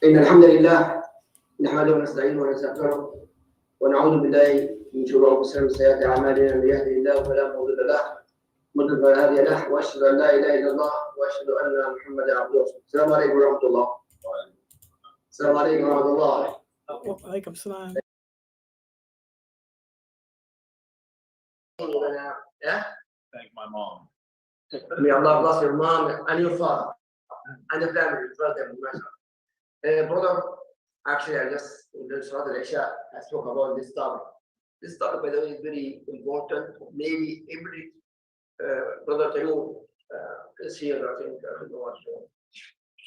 إن الحمد لله نحمده ونستعينه ونستغفره ونعوذ بالله من شرور أنفسنا وسيئات أعمالنا من يهده الله فلا مضل له ومن يضلل فلا هادي له وأشهد أن لا إله إلا الله وأشهد أن محمدا عبده ورسوله. السلام عليكم ورحمة الله. السلام عليكم ورحمة الله. وعليكم السلام. Thank my mom. May Allah bless your mom and your father and the family. Brother, actually, I just in the Salat al-Isha, I spoke about this topic. This topic, by the way, is very important. Maybe every brother Tayyub is here, I think. I don't know what.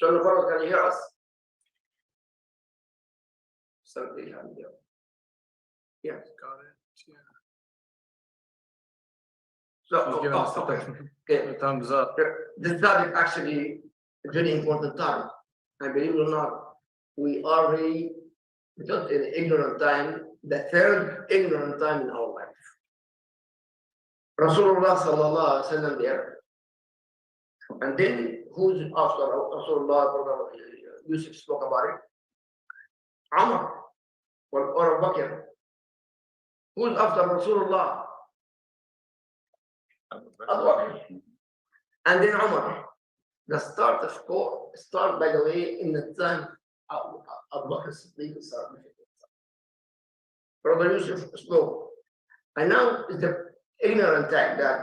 Sunnahfollowers, can you hear us? Something happened here. Yes. Got it. Yeah. So, Give us okay. Thumbs up. This topic actually is very important topic. And believe it or not, we are really just in ignorant time, the third ignorant time in our life. Rasulullah sallallahu alaihi wasallam there. And then who's after Rasulullah? Brother Youssef spoke about it. Umar or Abu Bakr. Who's after Rasulullah? Abu Bakr. And then Umar. The start by the way in the time of Abu Bakr Siddiq started. Brother Youssef spoke. And now is the ignorant time that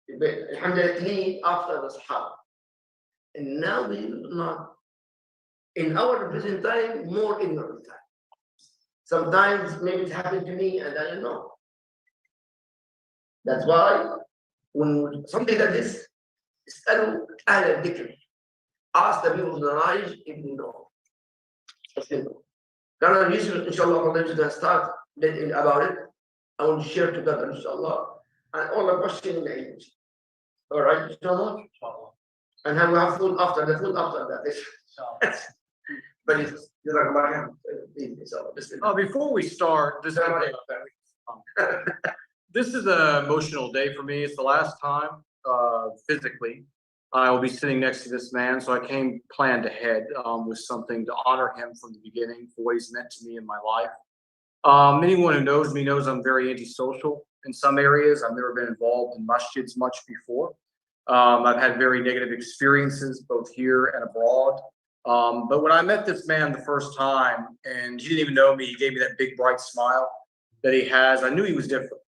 alhamdulillah after the Sahaba. And now we are not in our present time more ignorant time. Sometimes maybe it happened to me and I don't know. That's why when something like this, اسألوا أهل الذكر. Ask the people of the knowledge if you know. Brother Youssef, inshallah, we're going to start letting about it. I want to share together, inshallah, and all the questions in the English. All right, inshallah? And then we have food after that. But it's Before we start, this is an emotional day for me. It's the last time physically I will be sitting next to this man, so I came planned ahead with something to honor him from the beginning for what he's meant to me in my life. Anyone who knows me knows I'm very antisocial in some areas. I've never been involved in masjids much before. I've had very negative experiences both here and abroad. But when I met this man the first time, and he didn't even know me, he gave me that big bright smile that he has. I knew he was different.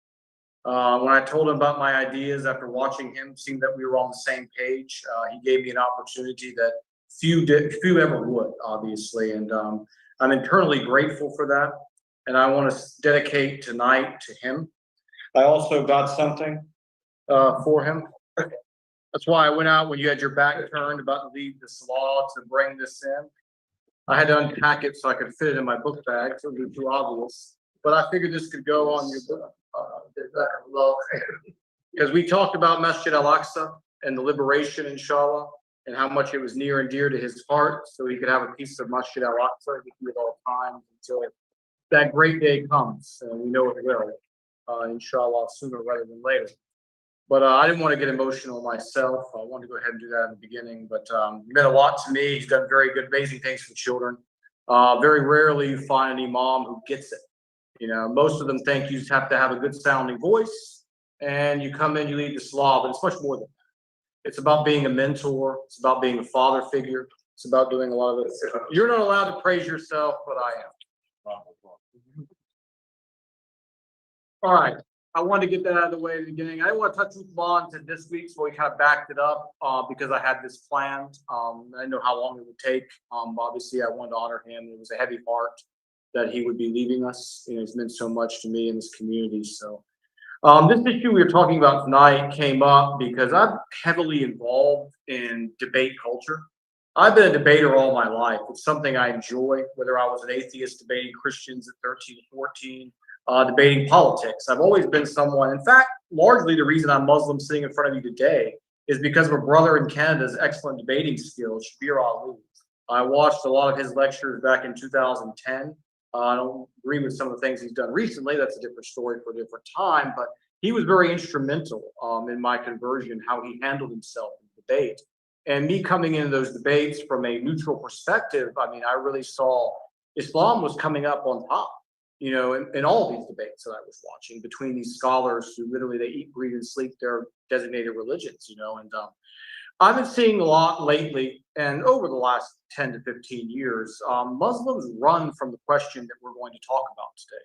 When I told him about my ideas after watching him, seeing that we were on the same page, he gave me an opportunity that few ever would, obviously. And I'm internally grateful for that. And I want to dedicate tonight to him. I also got something for him. That's why I went out when you had your back turned about to leave the salah to bring this in. I had to unpack it so I could fit it in my book bag, so it would be too obvious. But I figured this could go on your book. Because we talked about Masjid Al-Aqsa and the liberation, inshallah, and how much it was near and dear to his heart, so he could have a piece of Masjid Al-Aqsa at all times until that great day comes, and we know it will, inshallah, sooner rather than later. But I didn't want to get emotional myself. I wanted to go ahead and do that in the beginning, but he meant a lot to me. He's done very good, amazing things for children. Very rarely you find an imam who gets it. You know, most of them think you just have to have a good sounding voice and you come in, you lead the salah, but it's much more than that. It's about being a mentor. It's about being a father figure. It's about doing a lot of it. You're not allowed to praise yourself, but I am. All right. I wanted to get that out of the way at the beginning. I didn't want to touch Uthman to this week, so we kind of backed it up because I had this planned. I didn't know how long it would take. Obviously, I wanted to honor him. It was a heavy heart that he would be leaving us. You know, he's meant so much to me in this community. So this issue we were talking about tonight came up because I'm heavily involved in debate culture. I've been a debater all my life. It's something I enjoy, whether I was an atheist debating Christians at 13 or 14, debating politics. I've always been someone, in fact, largely the reason I'm Muslim sitting in front of you today is because of a brother in Canada's excellent debating skills, Shabir Ali. I watched a lot of his lectures back in 2010. I don't agree with some of the things he's done recently. That's a different story for a different time, but he was very instrumental in my conversion, how he handled himself in debate. And me coming into those debates from a neutral perspective, I mean, I really saw Islam was coming up on top, you know, in all these debates that I was watching between these scholars who literally they eat, breathe, and sleep their designated religions, you know. And I've been seeing a lot lately and over the last 10 to 15 years, Muslims run from the question that we're going to talk about today.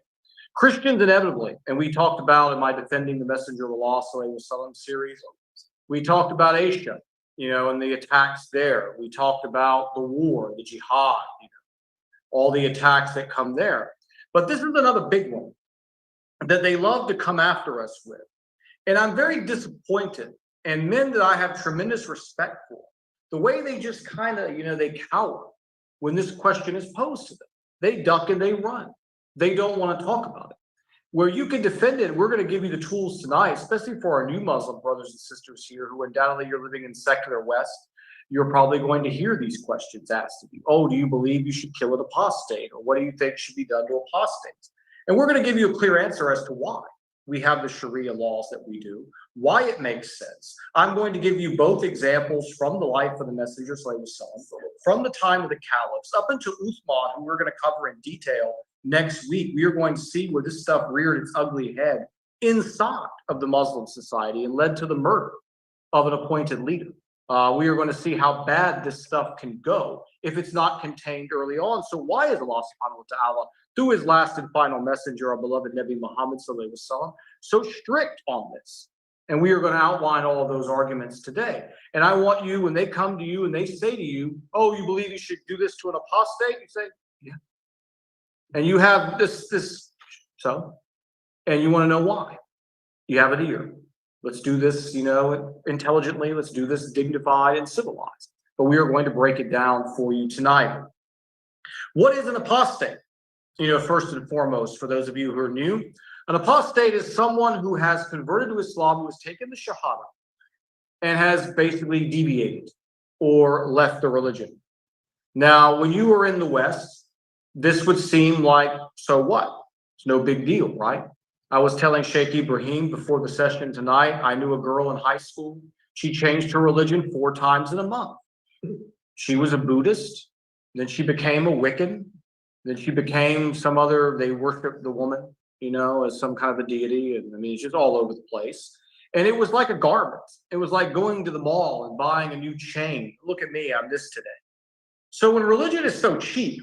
Christians inevitably, and we talked about in my Defending the Messenger of Allah Sallallahu Alaihi Wasallam series, we talked about Asia, you know, and the attacks there. We talked about the war, the jihad, you know, all the attacks that come there. But this is another big one that they love to come after us with. And I'm very disappointed. And men that I have tremendous respect for, the way they just kind of, you know, they cower when this question is posed to them. They duck and they run. They don't want to talk about it. Where you can defend it, we're going to give you the tools tonight, especially for our new Muslim brothers and sisters here who undoubtedly you're living in secular West. You're probably going to hear these questions asked of you. Oh, do you believe you should kill an apostate? Or what do you think should be done to apostates? And we're going to give you a clear answer as to why we have the Sharia laws that we do, why it makes sense. I'm going to give you both examples from the life of the Messenger, from the time of the caliphs up until Uthman, who we're going to cover in detail next week. We are going to see where this stuff reared its ugly head inside of the Muslim society and led to the murder of an appointed leader. We are going to see how bad this stuff can go if it's not contained early on. So why is Allah subhanahu wa ta'ala, through his last and final messenger, our beloved Nabi Muhammad sallallahu alaihi wasallam, so strict on this? And we are going to outline all of those arguments today. And I want you, when they come to you and they say to you, oh, you believe you should do this to an apostate? You say, yeah. And you have and you want to know why. You have it here. Let's do this, you know, intelligently. Let's do this dignified and civilized. But we are going to break it down for you tonight. What is an apostate? You know, first and foremost, for those of you who are new, an apostate is someone who has converted to Islam, who has taken the Shahada, and has basically deviated or left the religion. Now, when you are in the West, this would seem like, so what? It's no big deal, right? I was telling Sheikh Ibrahim before the session tonight, I knew a girl in high school. She changed her religion 4 times in a month. She was a Buddhist, then she became a Wiccan, then she became some other, they worship the woman, you know, as some kind of a deity. And I mean, it's just all over the place. And it was like a garment. It was like going to the mall and buying a new chain. Look at me, I'm this today. So when religion is so cheap,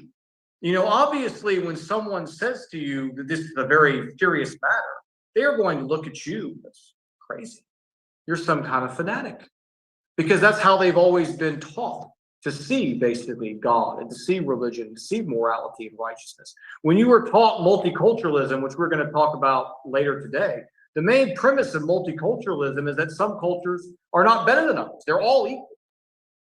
you know, obviously when someone says to you that this is a very serious matter, they're going to look at you, that's crazy. You're some kind of fanatic. Because that's how they've always been taught to see basically God and to see religion, to see morality and righteousness. When you were taught multiculturalism, which we're going to talk about later today, the main premise of multiculturalism is that some cultures are not better than others. They're all equal.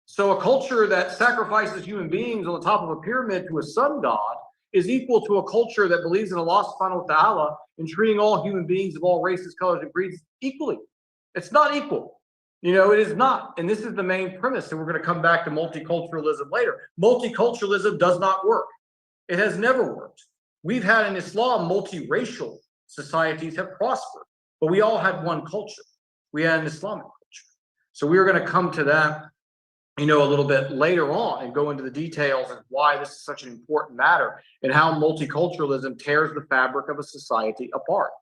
So a culture that sacrifices human beings on the top of a pyramid to a sun god is equal to a culture that believes in Allah subhanahu wa ta'ala and treating all human beings of all races, colors, and creeds equally. It's not equal. You know, it is not. And this is the main premise. And we're going to come back to multiculturalism later. Multiculturalism does not work. It has never worked. We've had in Islam, multiracial societies have prospered, but we all had one culture. We had an Islamic culture. So we're going to come to that, you know, a little bit later on and go into the details of why this is such an important matter and how multiculturalism tears the fabric of a society apart.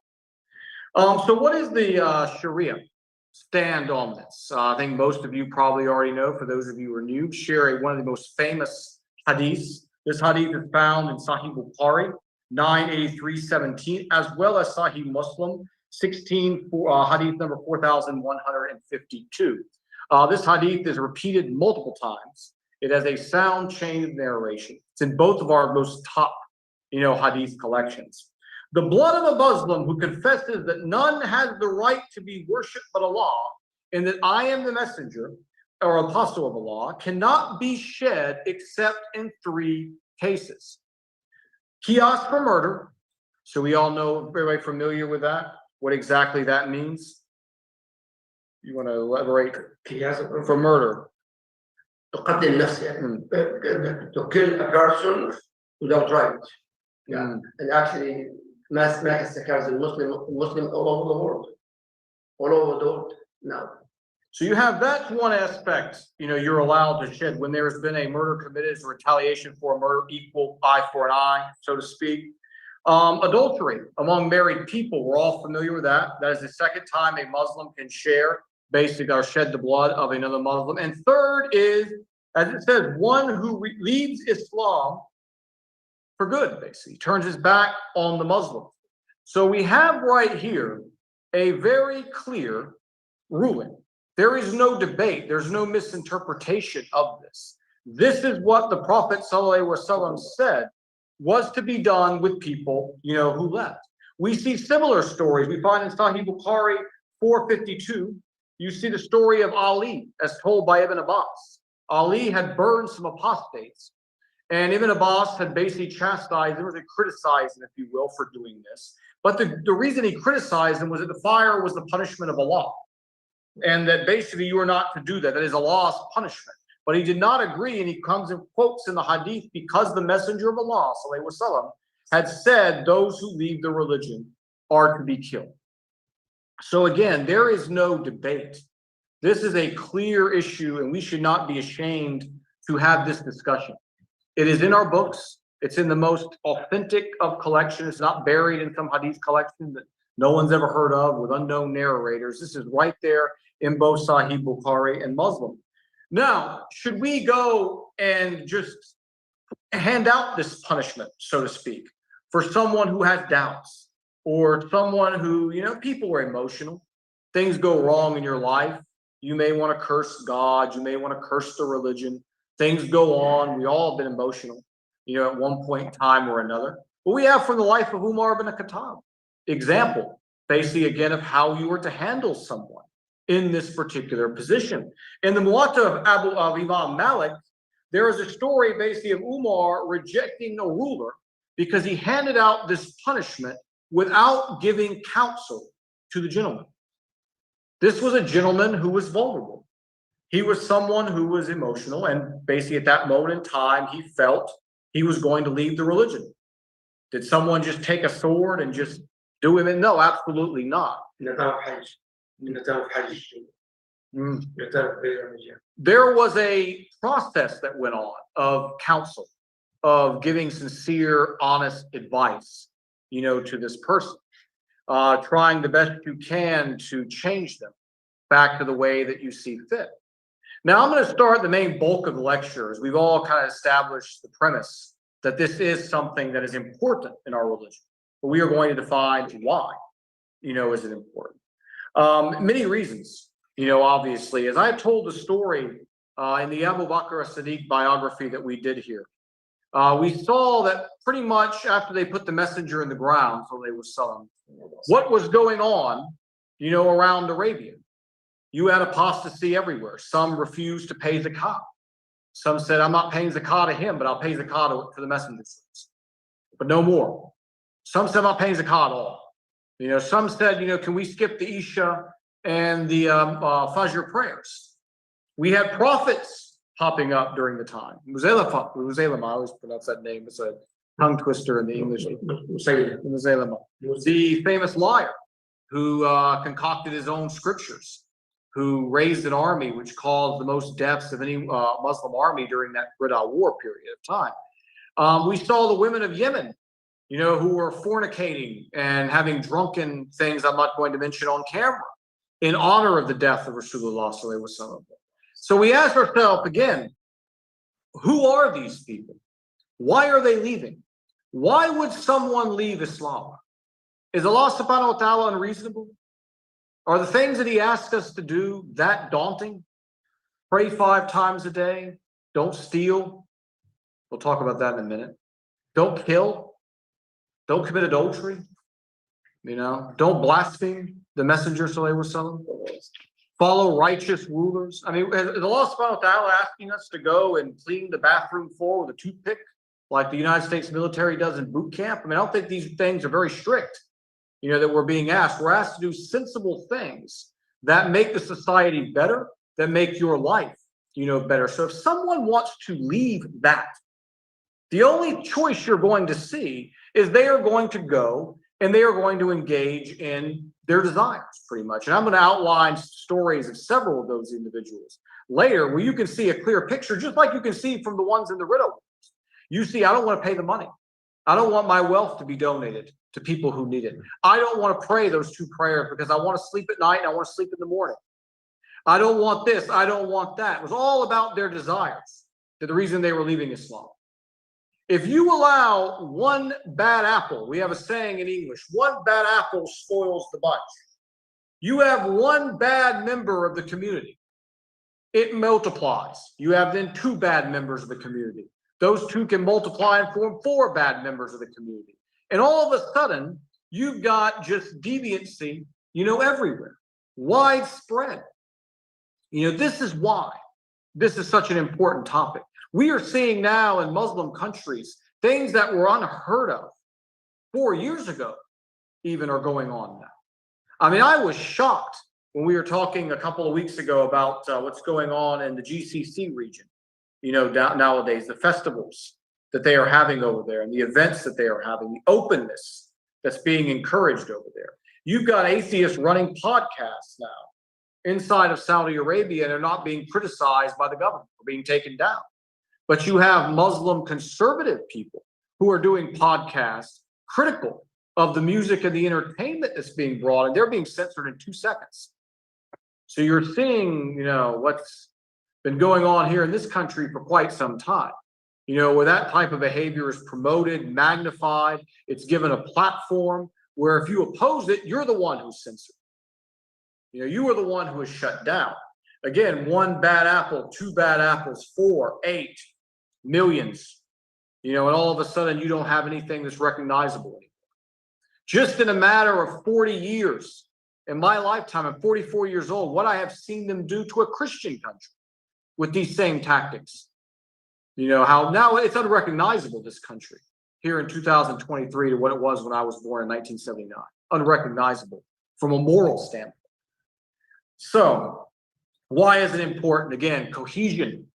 So what is the Sharia stand on this? I think most of you probably already know. For those of you who are new, share one of the most famous hadiths. This hadith is found in Sahih Bukhari 983:17, as well as Sahih Muslim 16, hadith number 4152. This hadith is repeated multiple times. It has a sound chain of narration. It's in both of our most top, you know, hadith collections. The blood of a Muslim who confesses that none has the right to be worshipped but Allah, and that I am the messenger or apostle of Allah, cannot be shed except in 3 cases. Qiyas for murder. So we all know, everybody familiar with that? What exactly that means? You want to elaborate? For murder. To kill a person without right. Yeah. And actually, mass massacres in Muslim all over the world. All over the world now. So you have that one aspect, you're allowed to shed when there's been a murder committed as a retaliation for a murder, equal eye for an eye, so to speak. Adultery among married people, we're all familiar with that. That is the second time a Muslim can share, basically, or shed the blood of another Muslim. And third is, as it says, one who leaves Islam for good, basically, turns his back on the Muslim. So we have right here a very clear ruling. There is no debate. There's no misinterpretation of this. This is what the Prophet ﷺ said was to be done with people, who left. We see similar stories. We find in Sahih Bukhari 452, you see the story of Ali as told by Ibn Abbas. Ali had burned some apostates, and Ibn Abbas had basically chastised him, or criticized him, if you will, for doing this. But the reason he criticized him was that the fire was the punishment of Allah. And that basically you are not to do that. That is Allah's punishment. But he did not agree, and he comes and quotes in the hadith, because the Messenger of Allah ﷺ had said those who leave the religion are to be killed. So again, there is no debate. This is a clear issue, and we should not be ashamed to have this discussion. It is in our books. It's in the most authentic of collections. It's not buried in some hadith collection that no one's ever heard of with unknown narrators. This is right there in both Sahih Bukhari and Muslim. Now, should we go and just hand out this punishment, so to speak, for someone who has doubts, or someone who, people are emotional, things go wrong in your life, you may want to curse God, you may want to curse the religion, things go on, we all have been emotional, at one point in time or another. But we have from the life of Umar ibn Khattab, example, basically again of how you were to handle someone in this particular position. In the Muwatta of Imam Malik, there is a story basically of Umar rejecting a ruler because he handed out this punishment without giving counsel to the gentleman. This was a gentleman who was vulnerable. He was someone who was emotional, and basically at that moment in time, he felt he was going to leave the religion. Did someone just take a sword and just do him in? No, absolutely not. There was a process that went on of counsel, of giving sincere, honest advice, to this person, trying the best you can to change them back to the way that you see fit. Now, I'm going to start the main bulk of the lectures. We've all kind of established the premise that this is something that is important in our religion, but we are going to define why, is it important. Many reasons, obviously. As I told the story in the Abu Bakr as-Siddiq biography that we did here, we saw that pretty much after they put the messenger in the ground, so they were selling, what was going on, around Arabia. You had apostasy everywhere. Some refused to pay zakat. Some said, I'm not paying zakat to him, but I'll pay zakat to the messenger. But no more. Some said, I'm not paying zakat at all. Some said, can we skip the Isha and the Fajr prayers? We had prophets popping up during the time. Muzaylama, I always pronounce that name. It's a tongue twister in the English. Muzaylama. The famous liar who concocted his own scriptures, who raised an army which caused the most deaths of any Muslim army during that Ridda War period of time. We saw the women of Yemen, who were fornicating and having drunken things I'm not going to mention on camera in honor of the death of Rasulullah sallallahu alaihi wasallam. So we ask ourselves again, who are these people? Why are they leaving? Why would someone leave Islam? Is Allah subhanahu wa ta'ala unreasonable? Are the things that he asks us to do that daunting? Pray 5 times a day. Don't steal. We'll talk about that in a minute. Don't kill. Don't commit adultery. Don't blaspheme the messenger, sallallahu alaihi wasallam. Follow righteous rulers. I mean, is Allah subhanahu wa ta'ala asking us to go and clean the bathroom floor with a toothpick like the United States military does in boot camp? I mean, I don't think these things are very strict, that we're being asked. We're asked to do sensible things that make the society better, that make your life, better. So if someone wants to leave that, the only choice you're going to see is they are going to go and they are going to engage in their desires pretty much. And I'm going to outline stories of several of those individuals later where you can see a clear picture, just like you can see from the ones in the widow. You see, I don't want to pay the money. I don't want my wealth to be donated to people who need it. I don't want to pray those 2 prayers because I want to sleep at night and I want to sleep in the morning. I don't want this. I don't want that. It was all about their desires. The reason they were leaving Islam. If you allow one bad apple, we have a saying in English, one bad apple spoils the bunch. You have one bad member of the community, it multiplies. You have then 2 bad members of the community. Those 2 can multiply and form 4 bad members of the community. And all of a sudden, you've got just deviancy, everywhere, widespread. This is why this is such an important topic. We are seeing now in Muslim countries, things that were unheard of 4 years ago even are going on now. I mean, I was shocked when we were talking a couple of weeks ago about what's going on in the GCC region, nowadays, the festivals that they are having over there and the events that they are having, the openness that's being encouraged over there. You've got atheists running podcasts now inside of Saudi Arabia, and they're not being criticized by the government or being taken down. But you have Muslim conservative people who are doing podcasts critical of the music and the entertainment that's being brought, and they're being censored in 2 seconds. So you're seeing, what's been going on here in this country for quite some time, where that type of behavior is promoted, magnified, it's given a platform where if you oppose it, you're the one who's censored. You are the one who is shut down. Again, 1 bad apple, 2 bad apples, 4, 8, millions, and all of a sudden you don't have anything that's recognizable anymore. Just in a matter of 40 years, in my lifetime, I'm 44 years old, what I have seen them do to a Christian country with these same tactics. How now it's unrecognizable, this country, here in 2023 to what it was when I was born in 1979. Unrecognizable from a moral standpoint. So, why is it important? Again, cohesion,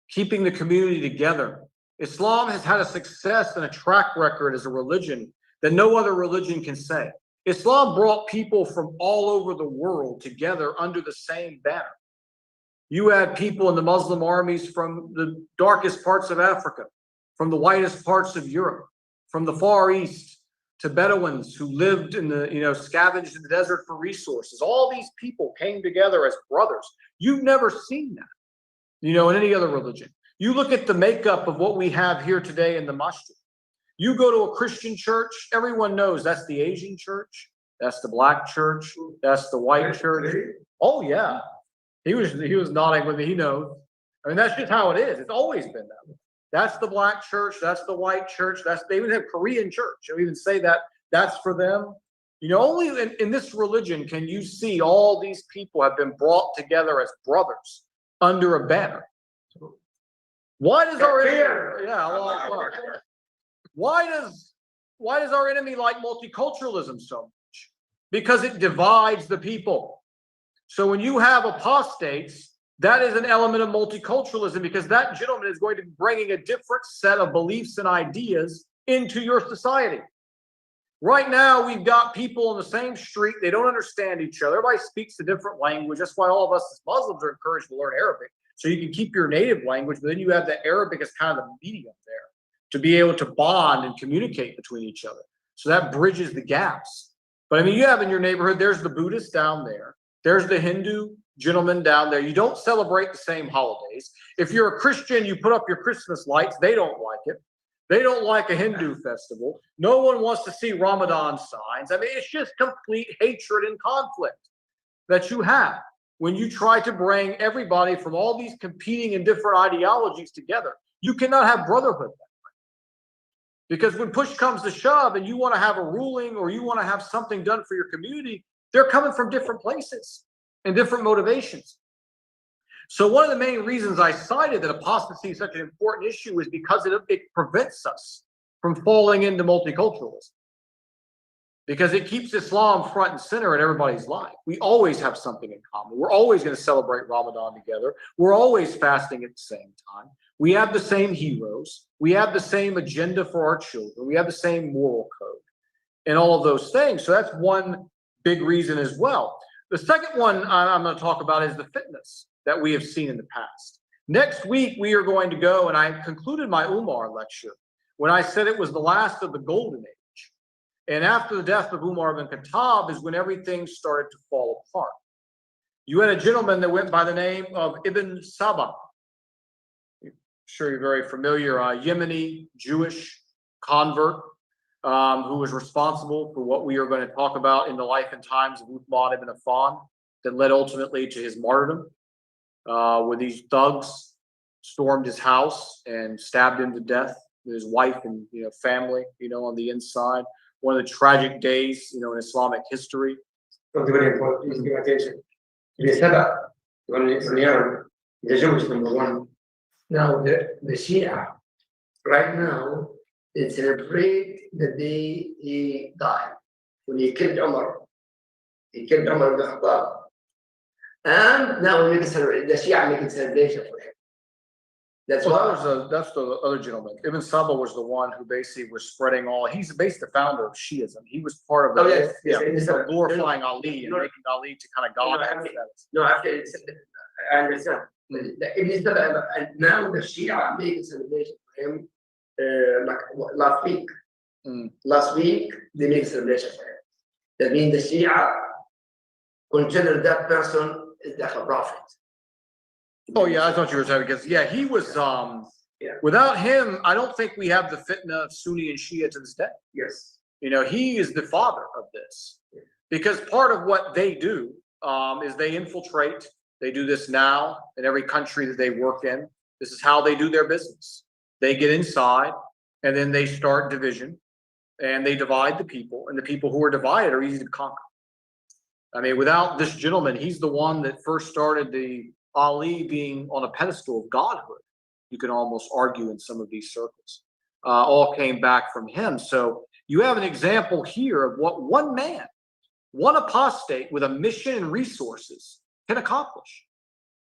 keeping the community together. Islam has had a success and a track record as a religion that no other religion can say. Islam brought people from all over the world together under the same banner. You had people in the Muslim armies from the darkest parts of Africa, from the whitest parts of Europe, from the Far East, to Bedouins who lived in the, scavenged in the desert for resources. All these people came together as brothers. You've never seen that, in any other religion. You look at the makeup of what we have here today in the masjid. You go to a Christian church, everyone knows that's the Asian church, that's the black church, that's the white church. Oh yeah, he was nodding with me. He knows. I mean, that's just how it is. It's always been that way. That's the black church. That's the white church. They even have Korean church. They even say that that's for them. Only in this religion can you see all these people have been brought together as brothers under a banner. Why does our enemy? Why does our enemy like multiculturalism so much? Because it divides the people. So when you have apostates, that is an element of multiculturalism, because that gentleman is going to be bringing a different set of beliefs and ideas into your society. Right now, we've got people on the same street. They don't understand each other. Everybody speaks a different language. That's why all of us as Muslims are encouraged to learn Arabic. So you can keep your native language, but then you have the Arabic as kind of the medium there to be able to bond and communicate between each other. So that bridges the gaps. But I mean, you have in your neighborhood, there's the Buddhist down there. There's the Hindu gentleman down there. You don't celebrate the same holidays. If you're a Christian, you put up your Christmas lights. They don't like it. They don't like a Hindu festival. No one wants to see Ramadan signs. I mean, it's just complete hatred and conflict that you have when you try to bring everybody from all these competing and different ideologies together. You cannot have brotherhood that way. Because when push comes to shove and you want to have a ruling or you want to have something done for your community, they're coming from different places and different motivations. So one of the main reasons I cited that apostasy is such an important issue is because it prevents us from falling into multiculturalism. Because it keeps Islam front and center in everybody's life. We always have something in common. We're always going to celebrate Ramadan together. We're always fasting at the same time. We have the same heroes. We have the same agenda for our children. We have the same moral code. and all of those things. So that's one big reason as well. The second one I'm going to talk about is the fitness that we have seen in the past. Next week, we are going to go, and I concluded my Umar lecture when I said it was the last of the golden age. And after the death of Umar ibn Khattab is when everything started to fall apart. You had a gentleman that went by the name of Ibn Saba. I'm sure you're very familiar, a Yemeni Jewish convert who was responsible for what we are going to talk about in the life and times of Uthman ibn Affan that led ultimately to his martyrdom, where these thugs stormed his house and stabbed him to death with his wife and family, on the inside. One of the tragic days, in Islamic history. Please give attention. The Sabbath, one from Yemen, the Jewish number one. Now the Shia, right now, they celebrate the day he died. When he killed Umar. He killed Umar ibn Khattab. And now we make the Shia make a celebration for him. That's that's the other gentleman. Ibn Saba was the one who basically was spreading he's basically the founder of Shiism. He was part of glorifying Ali and making Ali to kind of God. I understand. Ibn Saba, and now the Shia make a celebration for him like last week. Last week, they make a celebration for him. That means the Shia consider that person as like a prophet. Oh yeah, I thought you were saying because he was without him, I don't think we have the fitna of Sunni and Shia to this day. Yes. He is the father of this. Because part of what they do is they infiltrate. They do this now in every country that they work in. This is how they do their business. They get inside and then they start division and they divide the people, and the people who are divided are easy to conquer. I mean, without this gentleman, he's the one that first started the Ali being on a pedestal of godhood. You can almost argue in some of these circles. All came back from him. So you have an example here of what one man, one apostate with a mission and resources can accomplish.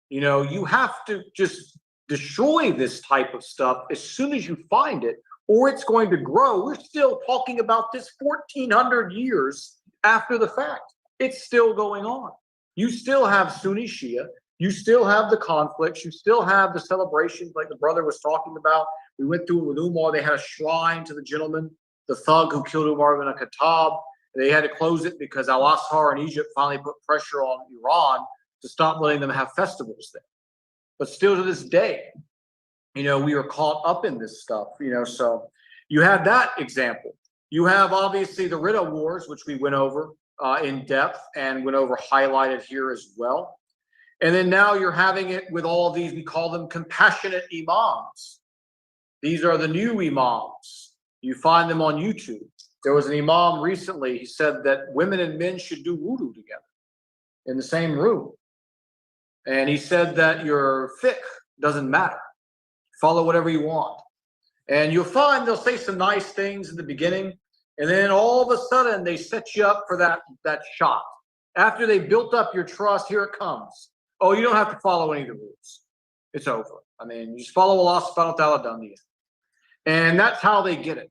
You have to just destroy this type of stuff as soon as you find it, or it's going to grow. We're still talking about this 1,400 years after the fact. It's still going on. You still have Sunni Shia. You still have the conflicts. You still have the celebrations like the brother was talking about. We went through it with Umar. They had a shrine to the gentleman, the thug who killed Umar ibn Khattab. They had to close it because Al-Azhar in Egypt finally put pressure on Iran to stop letting them have festivals there. But still to this day, we are caught up in this stuff, so you have that example. You have obviously the Ridda Wars, which we went over in depth and went over highlighted here as well. And then now you're having it with all of these, we call them compassionate imams. These are the new imams. You find them on YouTube. There was an imam recently, he said that women and men should do wudu together in the same room. And he said that your fiqh doesn't matter. Follow whatever you want. And you'll find they'll say some nice things in the beginning, and then all of a sudden they set you up for that shot. After they built up your trust, here it comes. Oh, you don't have to follow any of the rules. It's over. I mean, you just follow Allah subhanahu wa ta'ala, done deal. And that's how they get it.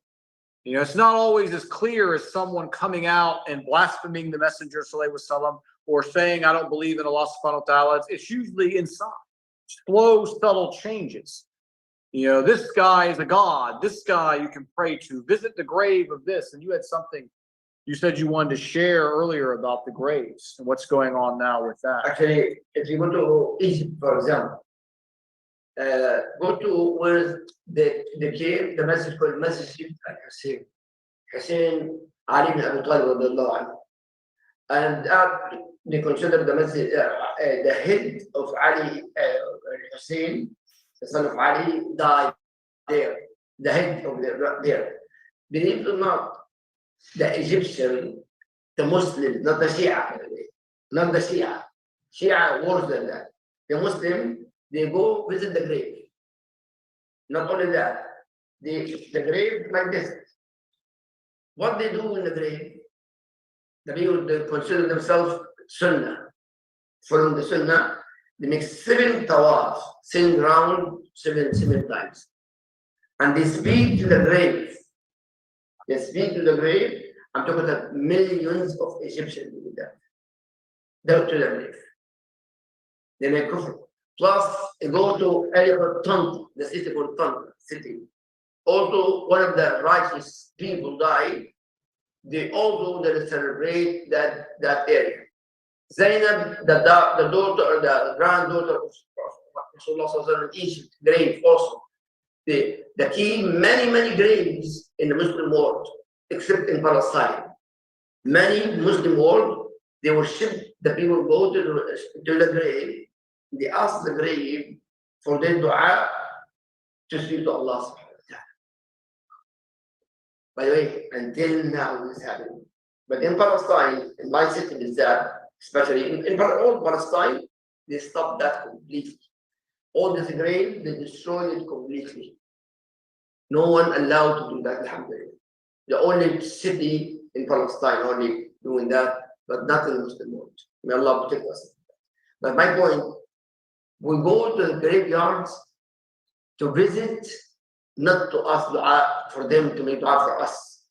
It's not always as clear as someone coming out and blaspheming the Messenger sallallahu alaihi wasallam or saying, I don't believe in Allah subhanahu wa ta'ala. It's usually inside. Slow, subtle changes. This guy is a god. This guy you can pray to. Visit the grave of this. And you had something you said you wanted to share earlier about the graves and what's going on now with that. Actually, if you go to Egypt, for example, go to where the cave, the message called Masjid al-Hussein. Hussein Ali ibn Abi Talib radiallahu anhu. And they consider the masjid, the head of Ali Hussein, the son of Ali, died there. The head of there. Believe it or not, the Egyptian, the Muslims, not the Shia, not the Shia. Shia worse than that. The Muslim, they go visit the grave. Not only that, the grave like this. What they do in the grave, the people they consider themselves Sunnah. Following the Sunnah, they make 7 tawaf, 7 round, 7 times. And they speak to the grave. They speak to the grave I'm talking about millions of Egyptians doing that. Down to the grave. They make kufr. Plus, you go to area called Tant, the city called Tant city. Also, one of the righteous people died. They also they celebrate that area. Zainab, the daughter or the granddaughter of Rasulullah in Egypt, grave also. The key, many graves in the Muslim world, except in Palestine. Many Muslim world, they worship, the people go to the grave, they ask the grave for their dua to speak to Allah subhanahu wa ta'ala. By the way, until now this is happening. But in Palestine, in my city is that, especially in all Palestine, they stopped that completely. All this grave, they destroyed it completely. No one allowed to do that, alhamdulillah. The only city in Palestine only doing that, but not in the Muslim world. May Allah protect us. But my point, we go to the graveyards to visit, not to ask dua for them to make dua for us.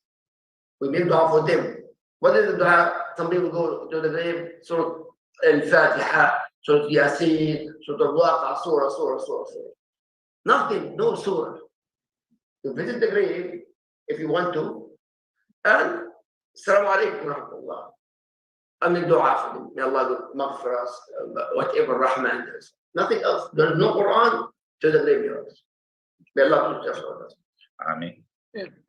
We make dua for them. What is the dua? Some people go to the grave, Surah Al-Fatiha, Surah Yasin, Surah Al-Waqa, Surah. Nothing, no surah. You visit the grave if you want to, and Assalamu alaikum wa rahmatullah. I make dua for them. May Allah maghfir us, whatever Rahman is. Nothing else. There is no Quran to the graveyards. May Allah protect us. Ameen.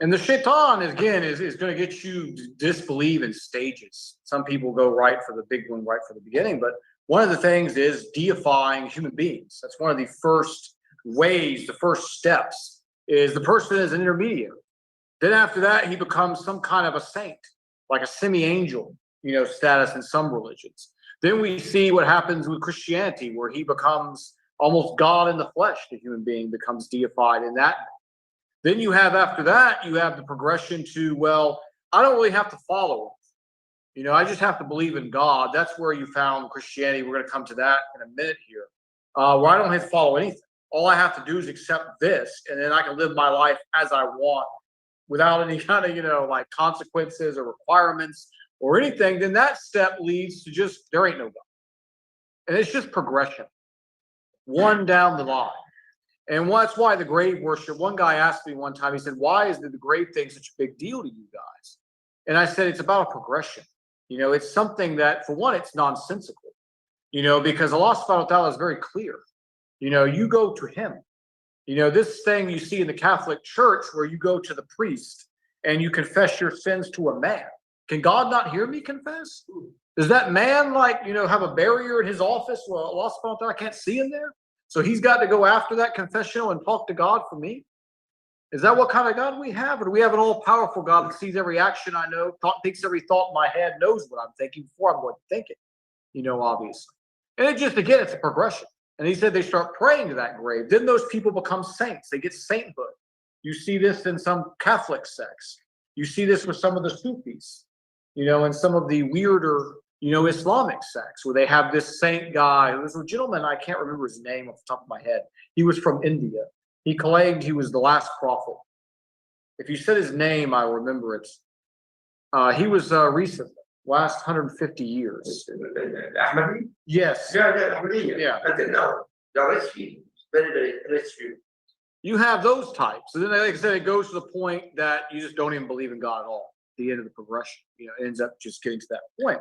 And the shaitan, again, is going to get you to disbelieve in stages. Some people go right for the big one, right for the beginning. But one of the things is deifying human beings. That's one of the first ways, the first steps, is the person is an intermediary. Then after that, he becomes some kind of a saint, like a semi-angel, status in some religions. Then we see what happens with Christianity, where he becomes almost God in the flesh. The human being becomes deified in that. Then you have, after that, you have the progression to, well, I don't really have to follow him. I just have to believe in God. That's where you found Christianity. We're going to come to that in a minute here, where I don't have to follow anything. All I have to do is accept this, and then I can live my life as I want without any kind of, like consequences or requirements or anything. Then that step leads to just, there ain't no God. And it's just progression, one down the line. And that's why the grave worship, one guy asked me one time, he said, why is the grave thing such a big deal to you guys? And I said, it's about a progression. It's something that, for one, it's nonsensical, because Allah subhanahu wa ta'ala is very clear. You go to him. This thing you see in the Catholic Church where you go to the priest and you confess your sins to a man. Can God not hear me confess? Does that man, have a barrier in his office where Allah subhanahu wa ta'ala can't see him there? So he's got to go after that confessional and talk to God for me? Is that what kind of God we have? Or do we have an all-powerful God that sees every action I know, thinks every thought in my head, knows what I'm thinking before I'm going to think it, obviously. And it's a progression. And he said they start praying to that grave. Then those people become saints. They get sainthood. You see this in some Catholic sects. You see this with some of the Sufis, and some of the weirder Islamic sects, where they have this saint guy. There was a gentleman, I can't remember his name off the top of my head. He was from India. He claimed he was the last prophet. If you said his name, I remember it. He was recent, last 150 years. Ahmadi? Yes. Yeah, Ahmadi. Yeah. Until now, the rich people, very rich people. You have those types. And then, like I said, it goes to the point that you just don't even believe in God at all. At the end of the progression, it ends up just getting to that point.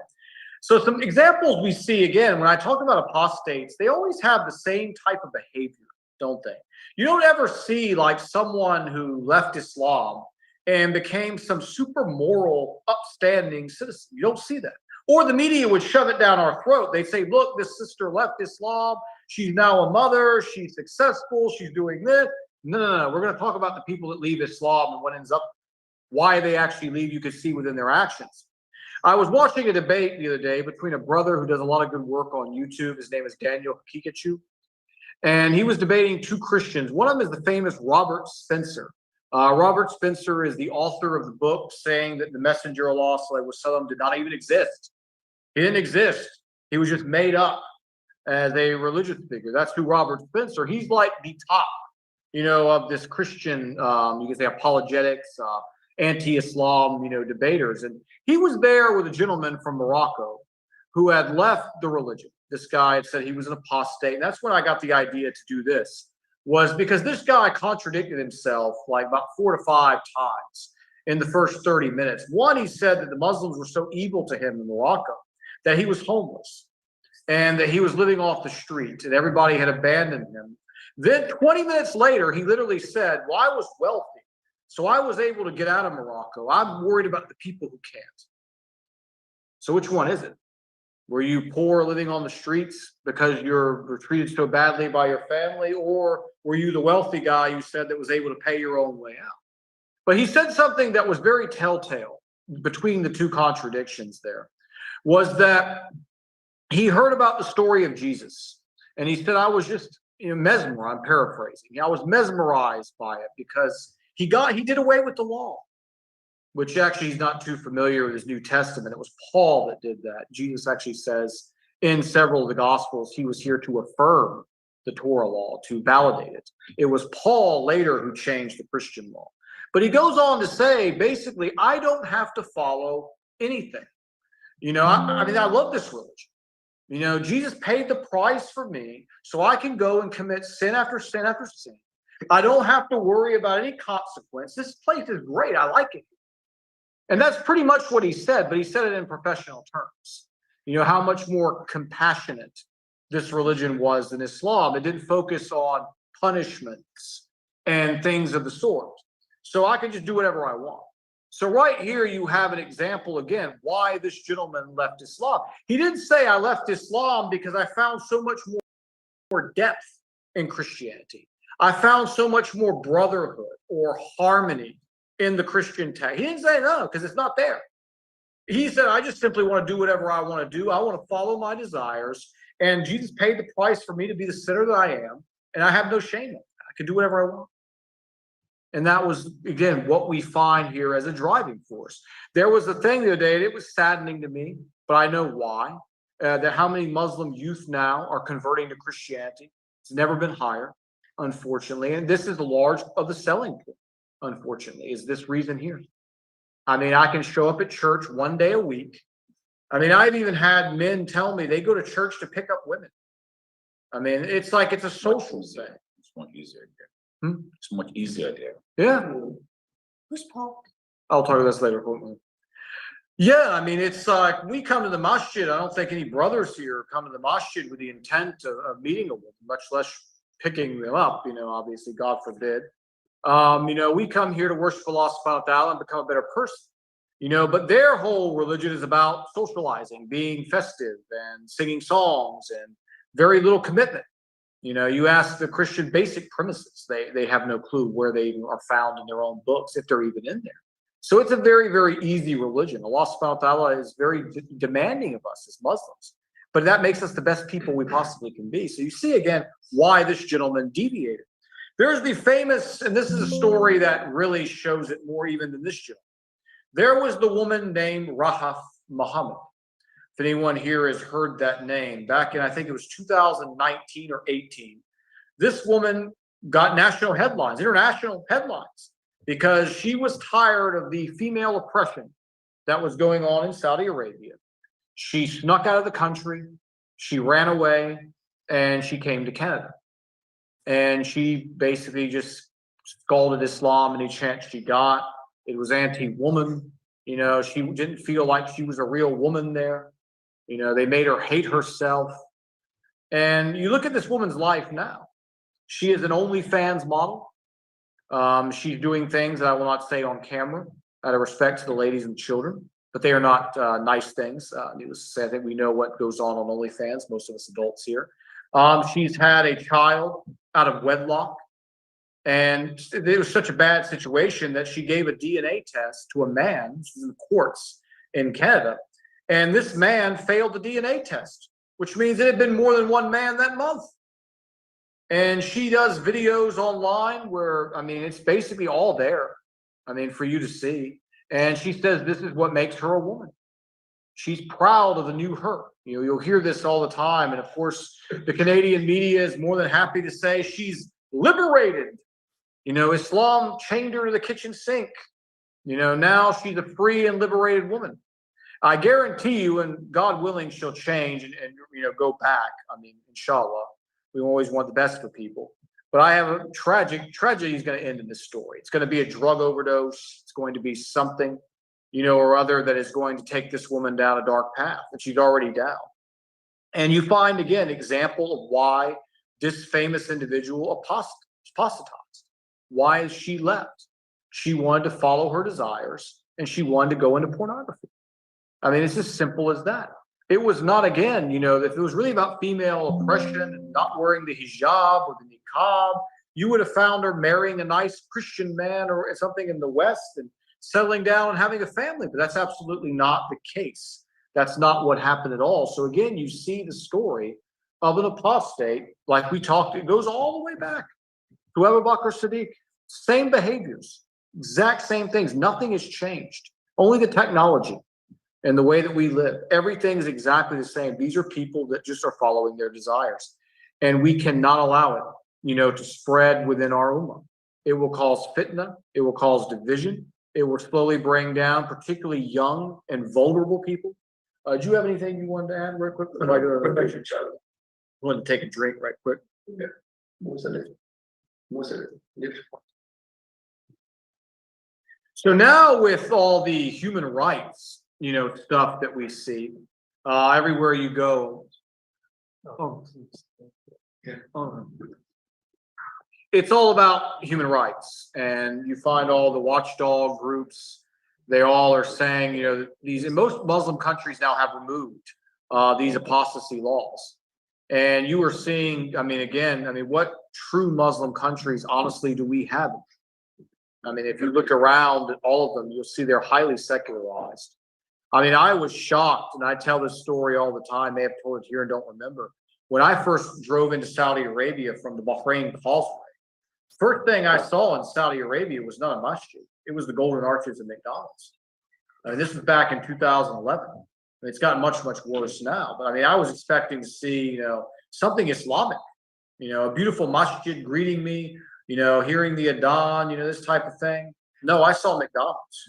So some examples we see, again, when I talk about apostates, they always have the same type of behavior, don't they? You don't ever see like someone who left Islam and became some super moral, upstanding citizen. You don't see that. Or the media would shove it down our throat. They say, look, this sister left Islam. She's now a mother. She's successful. She's doing this. No. We're going to talk about the people that leave Islam and what ends up, why they actually leave. You can see within their actions. I was watching a debate the other day between a brother who does a lot of good work on YouTube. His name is Daniel Hakikachu. And he was debating two Christians. One of them is the famous Robert Spencer. Robert Spencer is the author of the book saying that the messenger of Allah ﷺ did not even exist. He didn't exist. He was just made up as a religious figure. That's who Robert Spencer. He's like the top, of this Christian, you can say apologetics. anti-Islam, debaters. And he was there with a gentleman from Morocco who had left the religion. This guy had said he was an apostate. And that's when I got the idea to do this, was because this guy contradicted himself like about 4 to 5 times in the first 30 minutes. One, he said that the Muslims were so evil to him in Morocco that he was homeless and that he was living off the street and everybody had abandoned him. Then 20 minutes later, he literally said, well, I was wealthy, so I was able to get out of Morocco. I'm worried about the people who can't. So which one is it? Were you poor living on the streets because you're treated so badly by your family? Or were you the wealthy guy you said that was able to pay your own way out? But he said something that was very telltale between the two contradictions there, was that he heard about the story of Jesus. And he said, I was just mesmerized, I'm paraphrasing. I was mesmerized by it because he did away with the law, which actually he's not too familiar with his New Testament. It was Paul that did that. Jesus actually says in several of the Gospels, he was here to affirm the Torah law, to validate it. It was Paul later who changed the Christian law. But he goes on to say, basically, I don't have to follow anything. I mean, I love this religion. Jesus paid the price for me so I can go and commit sin after sin after sin. I don't have to worry about any consequence. This place is great. I like it. And that's pretty much what he said, but he said it in professional terms. How much more compassionate this religion was than Islam. It didn't focus on punishments and things of the sort. So I can just do whatever I want. So right here you have an example again why this gentleman left Islam. He didn't say I left Islam because I found so much more depth in Christianity. I found so much more brotherhood or harmony in the Christian text. He didn't say no, because it's not there. He said, I just simply want to do whatever I want to do. I want to follow my desires. And Jesus paid the price for me to be the sinner that I am. And I have no shame in it. I can do whatever I want. And that was, again, what we find here as a driving force. There was a thing the other day, and it was saddening to me, but I know why, that how many Muslim youth now are converting to Christianity. It's never been higher, unfortunately. And this is a large of the selling point, unfortunately, is this reason here. I mean, I can show up at church one day a week. I mean, I've even had men tell me they go to church to pick up women. I mean, it's like it's a social thing. It's much easier there. It's much easier there. Yeah. Who's Paul? I'll talk about this later. Yeah, I mean, it's like we come to the masjid. I don't think any brothers here come to the masjid with the intent of meeting a woman, much less picking them up. Obviously, God forbid. We come here to worship Allah subhanahu wa ta'ala and become a better person. But their whole religion is about socializing, being festive and singing songs and very little commitment. You ask the Christian basic premises, they have no clue where they even are found in their own books, if they're even in there. So it's a very, very easy religion. Allah subhanahu wa ta'ala is very demanding of us as Muslims, but that makes us the best people we possibly can be. So you see again why this gentleman deviated. There's the famous, and this is a story that really shows it more even than this gentleman. There was the woman named Rahaf Muhammad. If anyone here has heard that name, back in, I think it was 2019 or 18, this woman got national headlines, international headlines, because she was tired of the female oppression that was going on in Saudi Arabia. She snuck out of the country, she ran away, and she came to Canada. And she basically just scalded Islam any chance she got. It was anti-woman. She didn't feel like she was a real woman there. They made her hate herself. And you look at this woman's life now. She is an OnlyFans model. She's doing things that I will not say on camera out of respect to the ladies and children, but they are not nice things. Needless to say, I think we know what goes on OnlyFans, most of us adults here. She's had a child out of wedlock. And it was such a bad situation that she gave a DNA test to a man. This was in the courts in Canada. And this man failed the DNA test, which means it had been more than one man that month. And she does videos online where, I mean, it's basically all there, for you to see. And she says this is what makes her a woman. She's proud of the new her. You'll hear this all the time. And of course, the Canadian media is more than happy to say she's liberated. Islam chained her to the kitchen sink. Now she's a free and liberated woman. I guarantee you, and God willing, she'll change and go back. Inshallah, we always want the best for people. But I have a tragedy is going to end in this story. It's going to be a drug overdose. It's going to be something, or other that is going to take this woman down a dark path that she's already down. And you find, again, example of why this famous individual apostatized. Why she left? She wanted to follow her desires, and she wanted to go into pornography. It's as simple as that. It was not, again, if it was really about female oppression and not wearing the hijab or the niqab, you would have found her marrying a nice Christian man or something in the West and settling down and having a family. But that's absolutely not the case. That's not what happened at all. So again, you see the story of an apostate, like we talked, it goes all the way back to Abu Bakr Siddiq. Same behaviors, exact same things. Nothing has changed. Only the technology and the way that we live. Everything is exactly the same. These are people that just are following their desires. And we cannot allow it, to spread within our ummah. It will cause fitna. It will cause division. It will slowly bring down particularly young and vulnerable people. Do you have anything you wanted to add real quick? I want to take a drink right quick. So now with all the human rights, stuff that we see everywhere you go. It's all about human rights, and you find all the watchdog groups. They all are saying, these in most Muslim countries now have removed these apostasy laws, and you are seeing. What true Muslim countries, honestly, do we have? If you look around at all of them, you'll see they're highly secularized. I was shocked, and I tell this story all the time. May have told it here and don't remember. When I first drove into Saudi Arabia from the Bahrain Causeway, first thing I saw in Saudi Arabia was not a masjid. It was the Golden Arches of McDonald's. This was back in 2011. It's gotten much, much worse now. But I was expecting to see, something Islamic, a beautiful masjid greeting me, hearing the adhan, this type of thing. No, I saw McDonald's.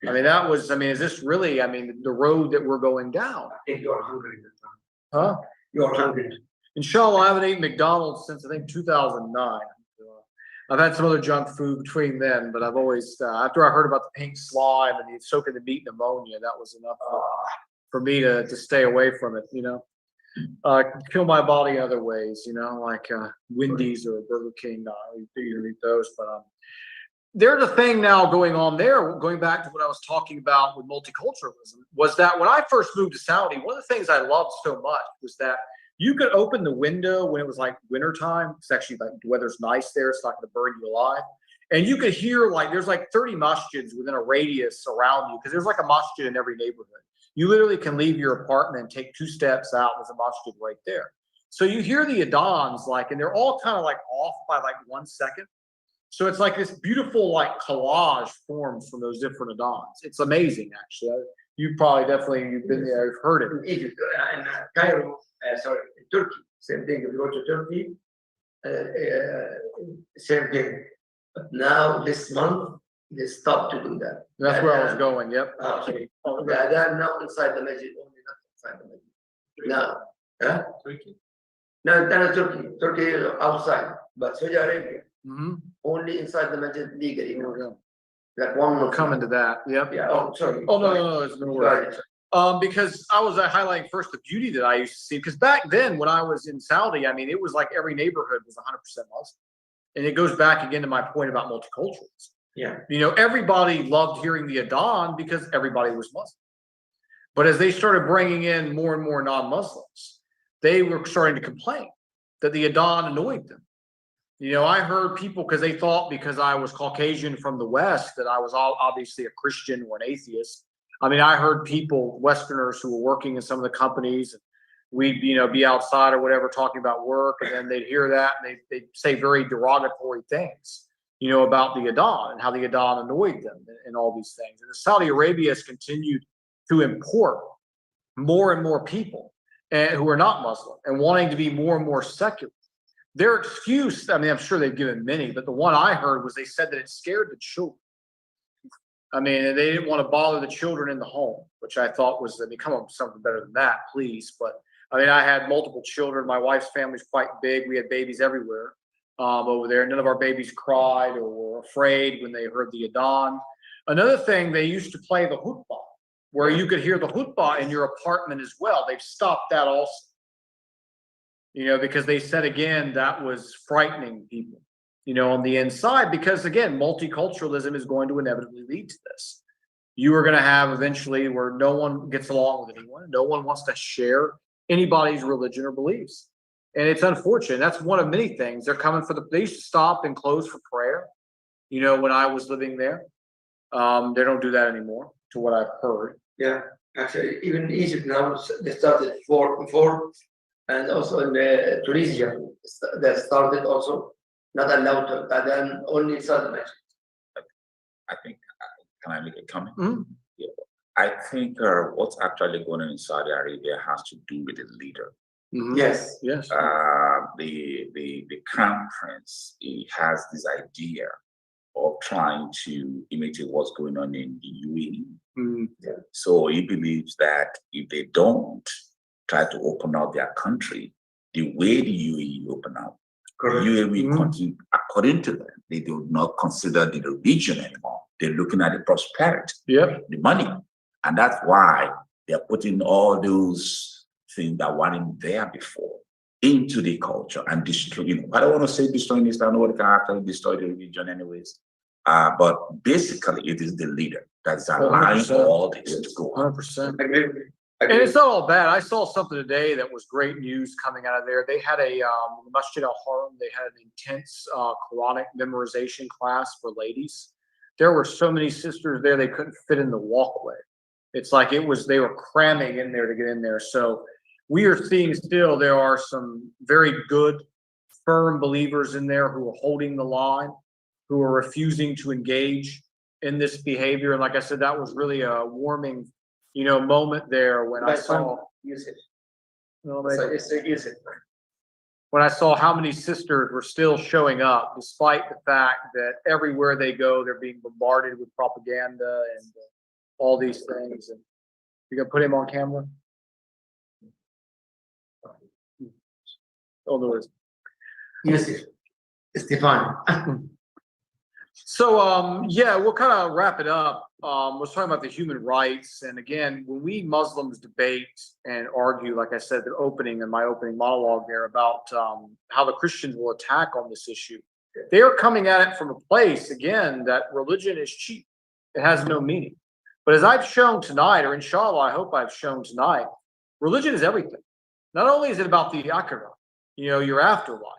That was, is this really, the road that we're going down? I think you're hungry. Huh? You're hungry. Inshallah, I haven't eaten McDonald's since, I think, 2009. I've had some other junk food between then, but I've always, after I heard about the pink slime and the soaking the meat in ammonia, that was enough for me to stay away from it, kill my body other ways, like Wendy's or Burger King. I usually eat those, but there's a thing now going on there, going back to what I was talking about with multiculturalism, was that when I first moved to Saudi, one of the things I loved so much was that you could open the window when it was like wintertime. It's actually like the weather's nice there. It's not going to burn you alive. And you could hear there's 30 masjids within a radius around you, because there's like a masjid in every neighborhood. You literally can leave your apartment and take 2 steps out. There's a masjid right there. So you hear the adans and they're all kind of off by 1 second. So it's like this beautiful collage forms from those different adans. It's amazing, actually. You've been there, you've heard it. In Egypt and Cairo, in Turkey, same thing. If you go to Turkey, same thing. But now this month they stopped to do that. That's where I was going. Yep. They're now inside the masjid, only not outside the masjid. Now, Turkey? No, not Turkey. Turkey is outside, but Saudi Arabia. Mm-hmm. Only inside the masjid legally. Like one will come into that. Yep. Yeah. Oh, sorry. Oh no, it's no worries. Because I was highlighting first the beauty that I used to see. Because back then, when I was in Saudi, it was like every neighborhood was 100% Muslim, and it goes back again to my point about multiculturalism. Yeah. Everybody loved hearing the adhan because everybody was Muslim. But as they started bringing in more and more non-Muslims, they were starting to complain that the adhan annoyed them. I heard people, because they thought because I was Caucasian from the West that I was obviously a Christian or an atheist. I heard people, Westerners who were working in some of the companies, and we'd be outside or whatever talking about work, and then they'd hear that and they'd say very derogatory things, about the adhan and how the adhan annoyed them and all these things. And Saudi Arabia has continued to import more and more people who are not Muslim and wanting to be more and more secular. Their excuse, I'm sure they've given many, but the one I heard was they said that it scared the children. I mean, they didn't want to bother the children in the home, which I thought was, I mean, come up with something better than that, please. But I mean, I had multiple children. My wife's family's quite big. We had babies everywhere over there. None of our babies cried or were afraid when they heard the adhan. Another thing, they used to play the khutbah, where you could hear the khutbah in your apartment as well. They've stopped that also, you know, because they said, again, that was frightening people, you know, on the inside, because again, multiculturalism is going to inevitably lead to this. You are going to have eventually where no one gets along with anyone. No one wants to share anybody's religion or beliefs. And it's unfortunate. That's one of many things. They're coming for they used to stop and close for prayer, you know, when I was living there. They don't do that anymore, to what I've heard. Yeah, actually, even in Egypt now, they started four, and also in Tunisia, they started also not allowed to, and then only Southern. I think, can I make a comment? Mm-hmm. Yeah. I think what's actually going on in Saudi Arabia has to do with the leader. Mm-hmm. Yes. Yes. The crown prince, he has this idea of trying to imitate what's going on in the UAE. Mm-hmm. Yeah. So he believes that if they don't try to open up their country the way the UAE open up, Correct. the UAE continue, according to them, they do not consider the religion anymore. They're looking at the prosperity, the money. And that's why they're putting all those things that weren't there before into the culture and destroying. I don't want to say destroying this, I don't know what can actually destroy the religion anyways. But basically, it is the leader that's allowing all this to go on. 100%. And it's not all bad. I saw something today that was great news coming out of there. They had a Masjid al-Haram. They had an intense Quranic memorization class for ladies. There were so many sisters there, they couldn't fit in the walkway. It's like they were cramming in there to get in there. So we are seeing still there are some very good, firm believers in there who are holding the line, who are refusing to engage in this behavior. And like I said, that was really a warming, you know, moment there when I saw Youssef. Youssef. When I saw how many sisters were still showing up, despite the fact that everywhere they go, they're being bombarded with propaganda and all these things. And you gonna put him on camera? Oh, no, it's Youssef. Stefan. So, yeah, we'll kind of wrap it up. We're talking about the human rights. And again, when we Muslims debate and argue, like I said, my opening monologue there about how the Christians will attack on this issue, they are coming at it from a place, again, that religion is cheap. It has no meaning. But as I've shown tonight, or inshallah, I hope I've shown tonight, religion is everything. Not only is it about the akhirah, you know, your afterlife,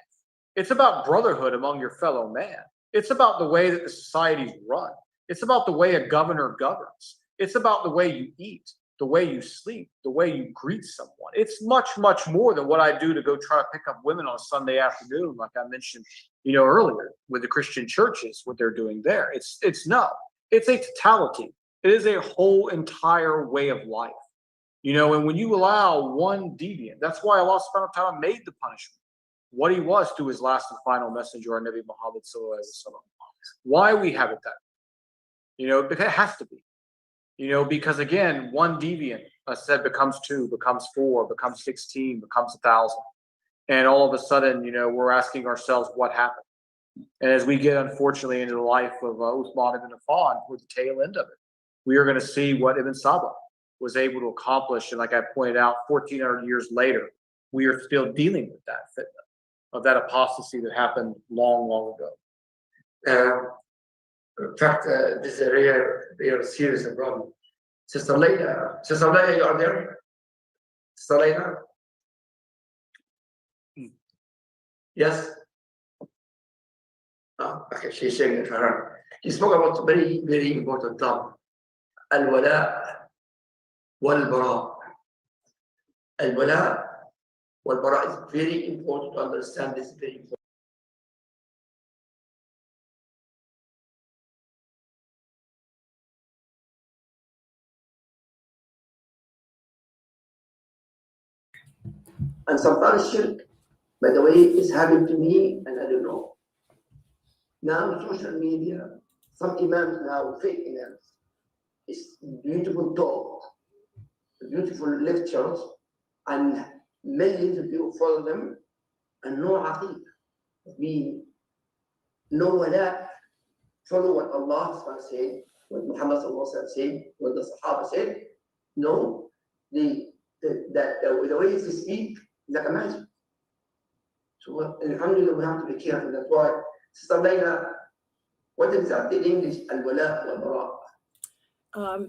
it's about brotherhood among your fellow man. It's about the way that the society's run. It's about the way a governor governs. It's about the way you eat, the way you sleep, the way you greet someone. It's much, much more than what I do to go try to pick up women on a Sunday afternoon, like I mentioned, you know, earlier with the Christian churches, what they're doing there. It's a totality. It is a whole entire way of life, you know. And when you allow one deviant, that's why Allah subhanahu wa ta'ala made the punishment what he was to his last and final messenger, our Nabi Muhammad sallallahu alaihi wasallam. Why we have it that way? You know, it has to be. You know, because again, one deviant, I said, becomes 2, becomes 4, becomes 16, becomes 1,000. And all of a sudden, you know, we're asking ourselves what happened. And as we get, unfortunately, into the life of Uthman ibn Affan, towards the tail end of it, we are going to see what Ibn Saba was able to accomplish. And like I pointed out, 1,400 years later, we are still dealing with that fitna of that apostasy that happened long, long ago. In fact, this is a real serious problem. Sister Layla, you are there? Sister Layla? Yes? Oh, okay, she's saying it for her. She spoke about very, very important topic. Al-wala wal-bara. Al-wala wal-bara is very important to understand this, very important. And sometimes shirk, by the way, is happening to me, and I don't know. Now, social media, some imams now, fake imams, It's beautiful talk, beautiful lectures, and millions of people follow them, and no aqidah. We know wala, follow what Allah said, what Muhammad said, what the Sahaba said. No, the way to speak is like a magic. So, alhamdulillah, we have to be careful. That's why, Sister Layla, what exactly in English, al-wala wal-bara?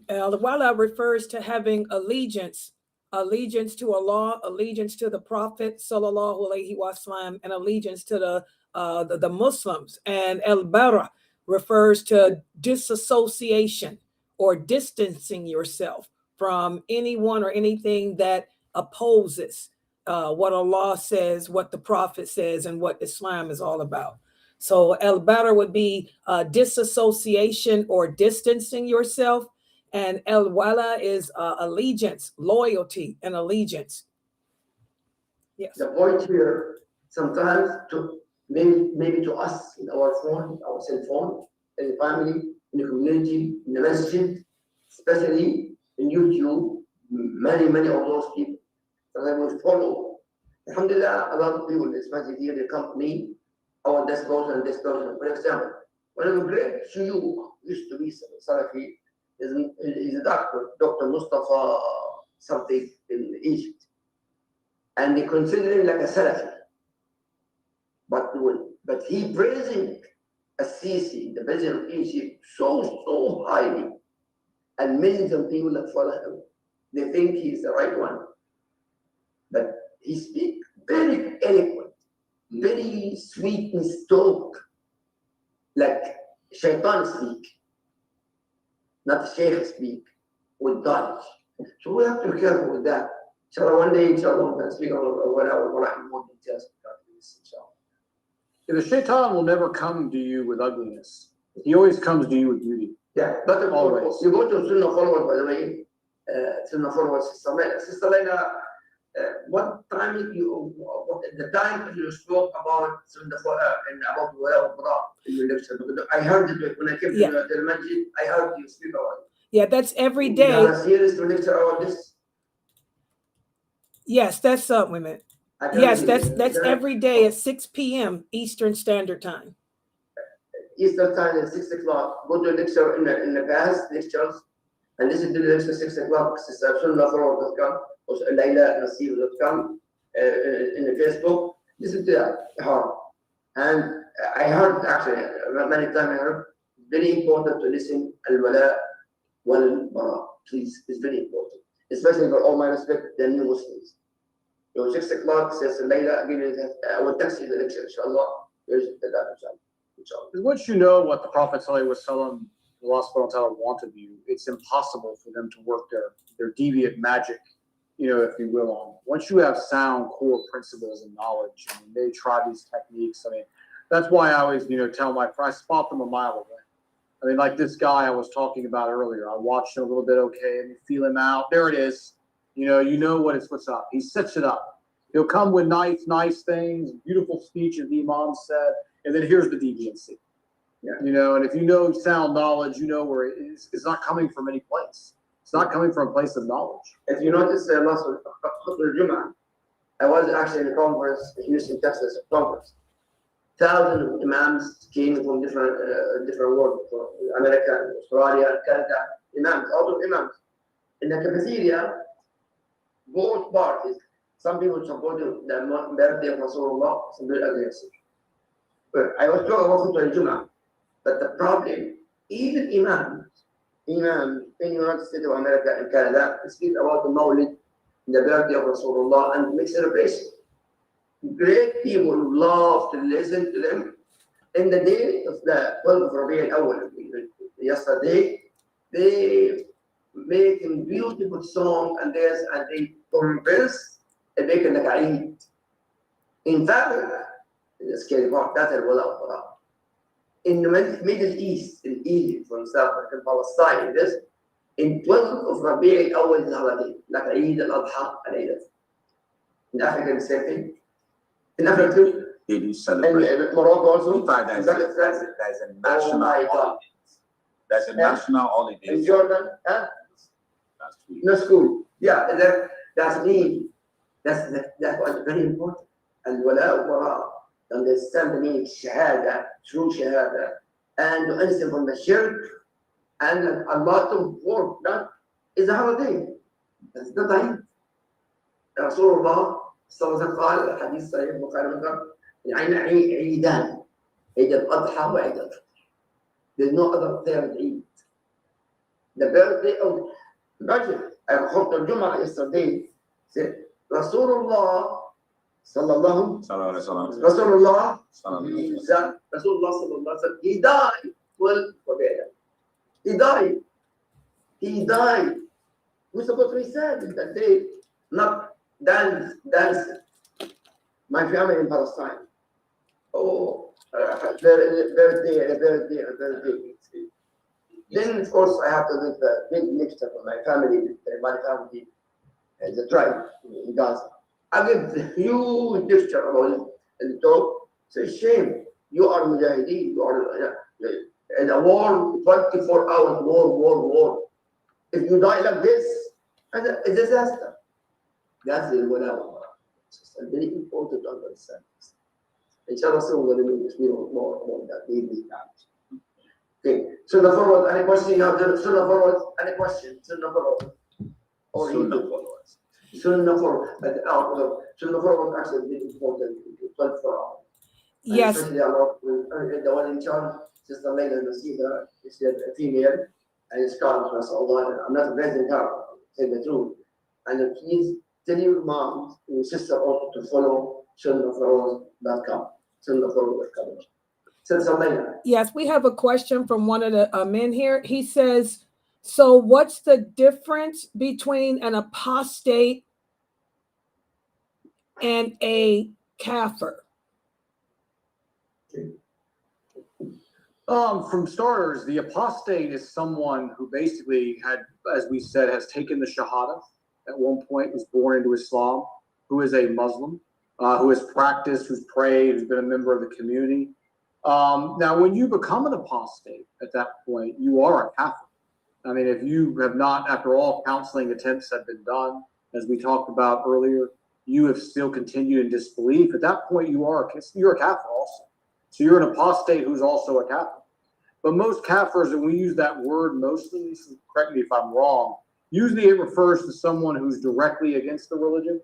Al-wala refers to having allegiance to Allah, allegiance to the Prophet, sallallahu alaihi wasallam, and allegiance to the Muslims. And al-bara refers to disassociation or distancing yourself from anyone or anything that opposes what Allah says, what the Prophet says, and what Islam is all about. So al-bara would be disassociation or distancing yourself, and al-wala is allegiance, loyalty, and allegiance. Yes. The point here, sometimes to maybe to us in our phone, our cell phone, in the family, in the community, in the masjid, especially in YouTube, many of those people that I will follow. Alhamdulillah, a lot of people in this masjid here, they come to me, oh, this person and this person. For example, one of the great shuyukh used to be Salafi, is a doctor, Dr. Mustafa something in Egypt. And they consider him like a Salafi. But he praising Sisi, the president of Egypt, so highly. And millions of people that follow him, they think he's the right one. But he speaks very eloquent, very sweet and talk, like Shaitan speak, not Shaykh speak, with knowledge. So we have to be careful with that. Inshallah, one day, inshallah, we can speak about more details about this, inshallah. The shaitan will never come to you with ugliness. He always comes to you with beauty. Yeah, but always. You go to Sunnahfollowers, by the way, Sunnahfollowers, Sister Layla, what time the time you spoke about Sunnahfollowers and about Wala Bra in your lecture? Because I heard it when I came to the masjid, I heard you speak about it. Yeah, that's every day. You have a series to lecture about this? Yes, that's women. Yes, that's every day at 6 p.m. Eastern Standard Time. Eastern time at 6 o'clock. Go to a lecture in the past lectures and listen to the lecture 6 o'clock. Sunnahfollowers.com or LaylaNasir.com in the Facebook. Listen to that. And I heard actually many times I heard very important to listen al-wala wal-bara. Please, it's very important, especially for all my respect the new Muslims. So 6 o'clock says Layla again. I will text you the lecture, inshallah. Here's the data, inshallah. Once you know what the Prophet ﷺ, Allah subhanahu wa ta'ala wanted you, it's impossible for them to work their deviant magic, if you will, on. Once you have sound core principles and knowledge, they try these techniques. That's why I always, tell my friends, I spot them a mile away. Like this guy I was talking about earlier. I watched him a little bit, okay, and you feel him out. There it is. You know what's up. He sets it up. He'll come with nice things, beautiful speech, as the Imam said, and then here's the deviancy. Yeah. And if you know sound knowledge, you know where it's not coming from any place. It's not coming from a place of knowledge. If you notice last Jum'ah, I was actually in a conference in Houston, Texas, conference. Thousands of imams came from different world, from America, Australia, Canada, imams, all of imams. In the cafeteria, both parties, some people supported the birthday of Rasulullah, some people against it. But I was talking about Khutbah al-Jum'ah, but the problem, even imams in the United States of America and Canada speak about the Mawlid, the birthday of Rasulullah, and make celebration. Great people who love to listen to them. In the day of the 12th of Rabi' al-Awwal, yesterday, they make a beautiful song and they convince and make a Eid. In fact, the scary part, that's al-wala wal-bara. In the Middle East, in Egypt, for example, in Palestine, in 12th of Rabi' al-Awwal is holiday, like Eid al-Adha and Eid al-Fitr. In Africa, the same thing. In Africa too. They do celebrate. In Morocco also. In fact, there's a national holiday. That's a national holiday. In Jordan, huh? That's true. No school. Yeah, that's me. That's what's very important. And wala wara, understand the meaning shahada, true shahada, and to understand from the shirk and a lot of work done is a holiday. That's not Eid. Rasulullah صلى الله عليه وسلم قال الحديث صحيح البخاري ومسلم يعني عيدان عيد الأضحى وعيد الفطر. There's no other third Eid. The birthday of imagine I hope the Jum'ah yesterday said Rasulullah sallallahu Rasulullah sallallahu he died 12 for that. He died. We're supposed to be sad in that day, not dancing. My family in Palestine. Oh, birthday. Then, of course, I have to give a big lecture for my family, the tribe in Gaza. I give a huge lecture about it and talk. It's a shame. You are Mujahideen. You are in a war, 24 hours, war. If you die like this, it's a disaster. That's the wala. It's very important to understand this. Inshallah, soon we're going to speak more about that. Maybe. Okay. Sunnahfollowers, any question? Sunnahfollowers, any question? Sunnahfollowers. Or Sunnahfollowers. Sunnahfollowers actually very important. 24 hours. Yes. Especially the one in charge, Sister Layla Nasida, is a female, and it's called MashaAllah. I'm not raising her, say the truth. And please tell your mom and sister also to follow Sunnahfollowers.com. Sunnahfollowers.com. Sister Layla. Yes, we have a question from one of the men here. He says, so what's the difference between an apostate and a kafir? From starters, the apostate is someone who basically had, as we said, has taken the shahada at one point, was born into Islam, who is a Muslim, who has practiced, who's prayed, who's been a member of the community. Now, when you become an apostate at that point, you are a kafir. I mean, if you have not, after all counseling attempts have been done, as we talked about earlier, you have still continued in disbelief. At that point, you're a kafir also. So you're an apostate who's also a kafir. But most kafirs, and we use that word mostly, so correct me if I'm wrong, usually it refers to someone who's directly against the religion,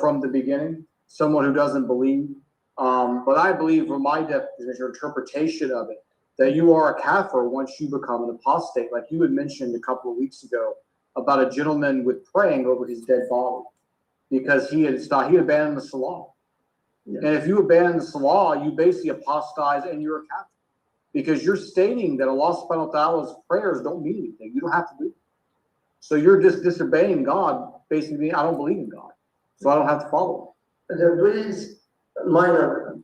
from the beginning, someone who doesn't believe. But I believe, from my definition or interpretation of it, that you are a kafir once you become an apostate, like you had mentioned a couple of weeks ago about a gentleman with praying over his dead body because he abandoned the salah. Yeah. And if you abandon the salah, you basically apostatize and you're a kafir because you're stating that Allah subhanahu wa ta'ala's prayers don't mean anything. You don't have to do it. So you're just disobeying God, basically. I don't believe in God, so I don't have to follow him. There is a minor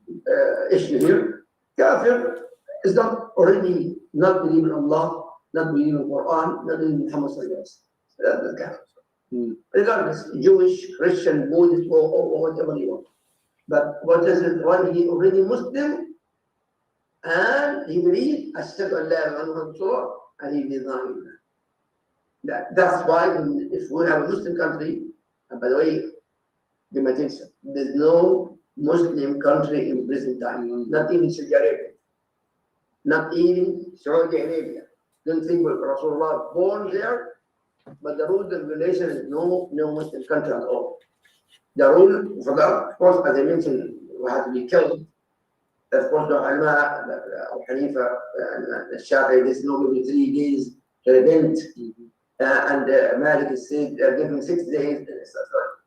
issue here. Kafir is not already not believing in Allah, not believing in Quran, not believing in Muhammad sallallahu alaihi wasallam. That's the kafir. Regardless, Jewish, Christian, Buddhist, or whatever you want. But what is it? When he already Muslim and he believes Ashhadu an la ilaha illallah and he denies that. That's why if we have a Muslim country, and by the way, give me attention, there's no Muslim country in present time, not even Saudi Arabia. Not even Saudi Arabia. Don't think about Rasulullah born there, but the rule and regulation is no Muslim country at all. The rule for that, of course, as I mentioned, we have to be killed. Of course, the ulama, Abu Hanifa, and the Shafi'i, there's no maybe 3 days to repent. And Malik is said giving 6 days,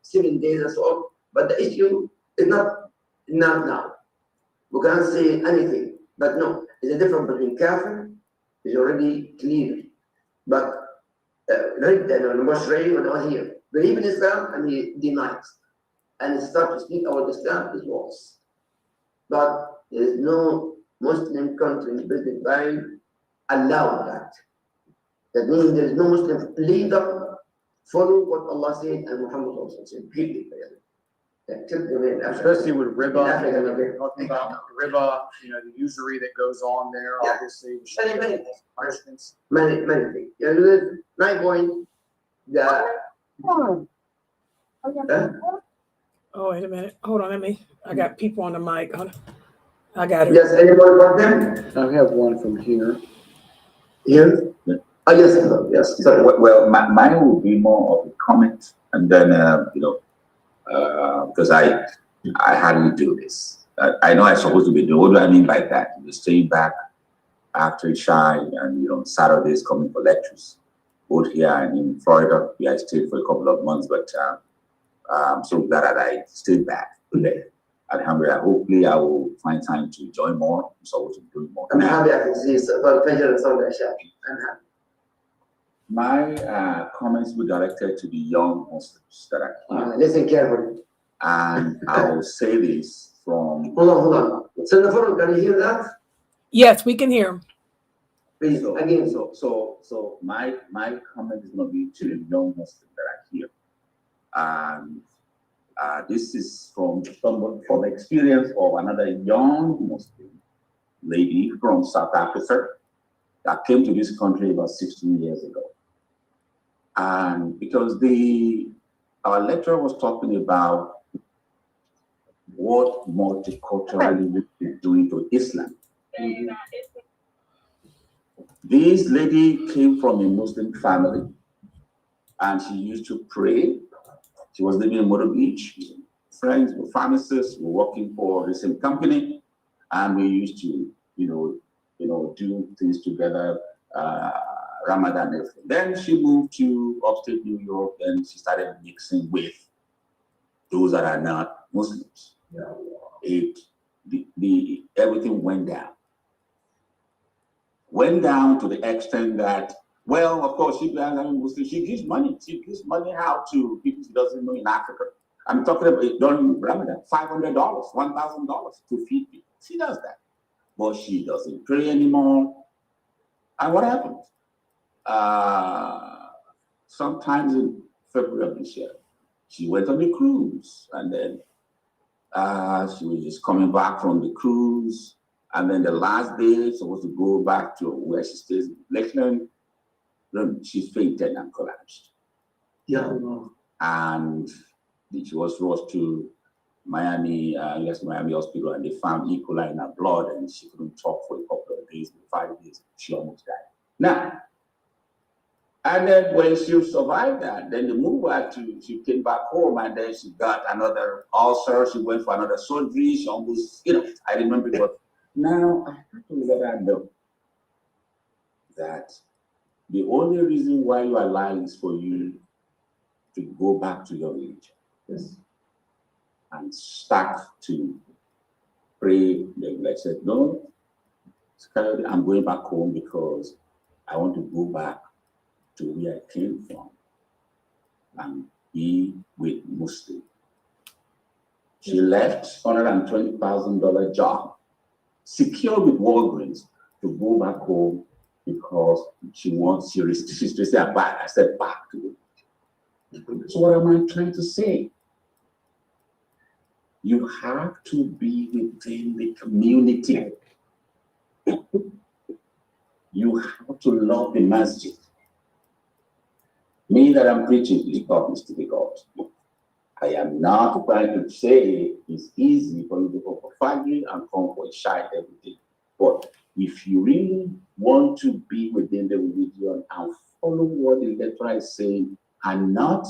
7 days and so on. But the issue is not now. We can't say anything. But no, there's a difference between kafir is already clear. But Ridda and Mushri when here, believe in Islam and he denies. And he starts to speak about Islam is worse. But there is no Muslim country in present time allow that. That means there is no Muslim leader follow what Allah said and Muhammad also said. Period. Especially with riba, Africa. talking about riba, the usury that goes on there, Yeah. obviously. Many punishments. things. 9 point. Oh, wait a minute. Hold on, I got people on the mic. Hold on. I got it. Yes, anyone want them? I have one from here. Here? Oh, yes. Sorry. Well, mine will be more of a comment, and then because I hardly do this. I know I'm supposed to be doing. What do I mean by that? Staying back after Shy, and Saturdays coming for lectures, both here and in Florida. I stayed for a couple of months, but I'm so glad that I stayed back today. Alhamdulillah, hopefully I will find time to join more. I'm supposed to be doing more. I'm happy I can see Fajr and Sunday Isha. I'm happy. My comments were directed to the young Muslims that are here. Listen carefully. And I will say this from... Hold on. Sunnahfollower, can you hear that? Yes, we can hear him. Please, again. So my comment is going to be to the young Muslims that are here. And this is from experience of another young Muslim lady from South Africa that came to this country about 16 years ago. And because our lecturer was talking about what multiculturalism is doing to Islam. This lady came from a Muslim family, and she used to pray. She was living in Myrtle Beach. Friends were pharmacists, were working for the same company, and we used to, do things together. Ramadan and everything. Then she moved to upstate New York, and she started mixing with those that are not Muslims. Everything went down. Went down to the extent that, well, of course, she gives money. She gives money out to people she doesn't know in Africa. I'm talking about during Ramadan, $500, $1,000 to feed people. She does that. But she doesn't pray anymore. And what happened? Sometimes in February of this year, she went on a cruise, and then she was just coming back from the cruise, and then the last day, supposed to go back to where she stays in Lakeland, she fainted and collapsed. Yeah. And she was rushed to Miami Hospital, and they found E. coli in her blood, and she couldn't talk for a couple of days. 5 days, she almost died. Now, and then when she survived that, then they moved her she came back home, and then she got another ulcer. She went for another surgery. She almost, I remember it. But now I have to let her know that the only reason why you are alive is for you to go back to your religion. Yes. And start to pray. Like I said, no, I'm going back home because I want to go back to where I came from and be with Muslim. She left $120,000 job, secure with Walgreens, to go back home because she's to say back. I said back to it. So what am I trying to say? You have to be within the community. You have to love the masjid. Me that I'm preaching is God is to be God. I am not trying to say it's easy for you to go for Fajr and come for Isha every day. But if you really want to be within the religion and follow what the lecturer is saying and not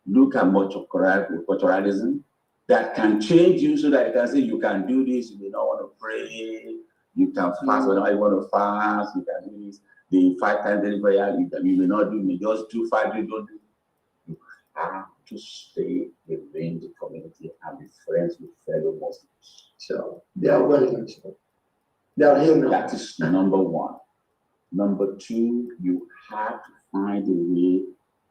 look at much of culturalism that can change you so that you can say you can do this, you may not want to pray, you can fast whenever you want to fast, you can do this. The 5 times daily prayer, you may not do, you may just do 5 days, don't do. You have to stay within the community and be friends with fellow Muslims. So they are welcome. They are here now. That is number one. Number two, you have to find a way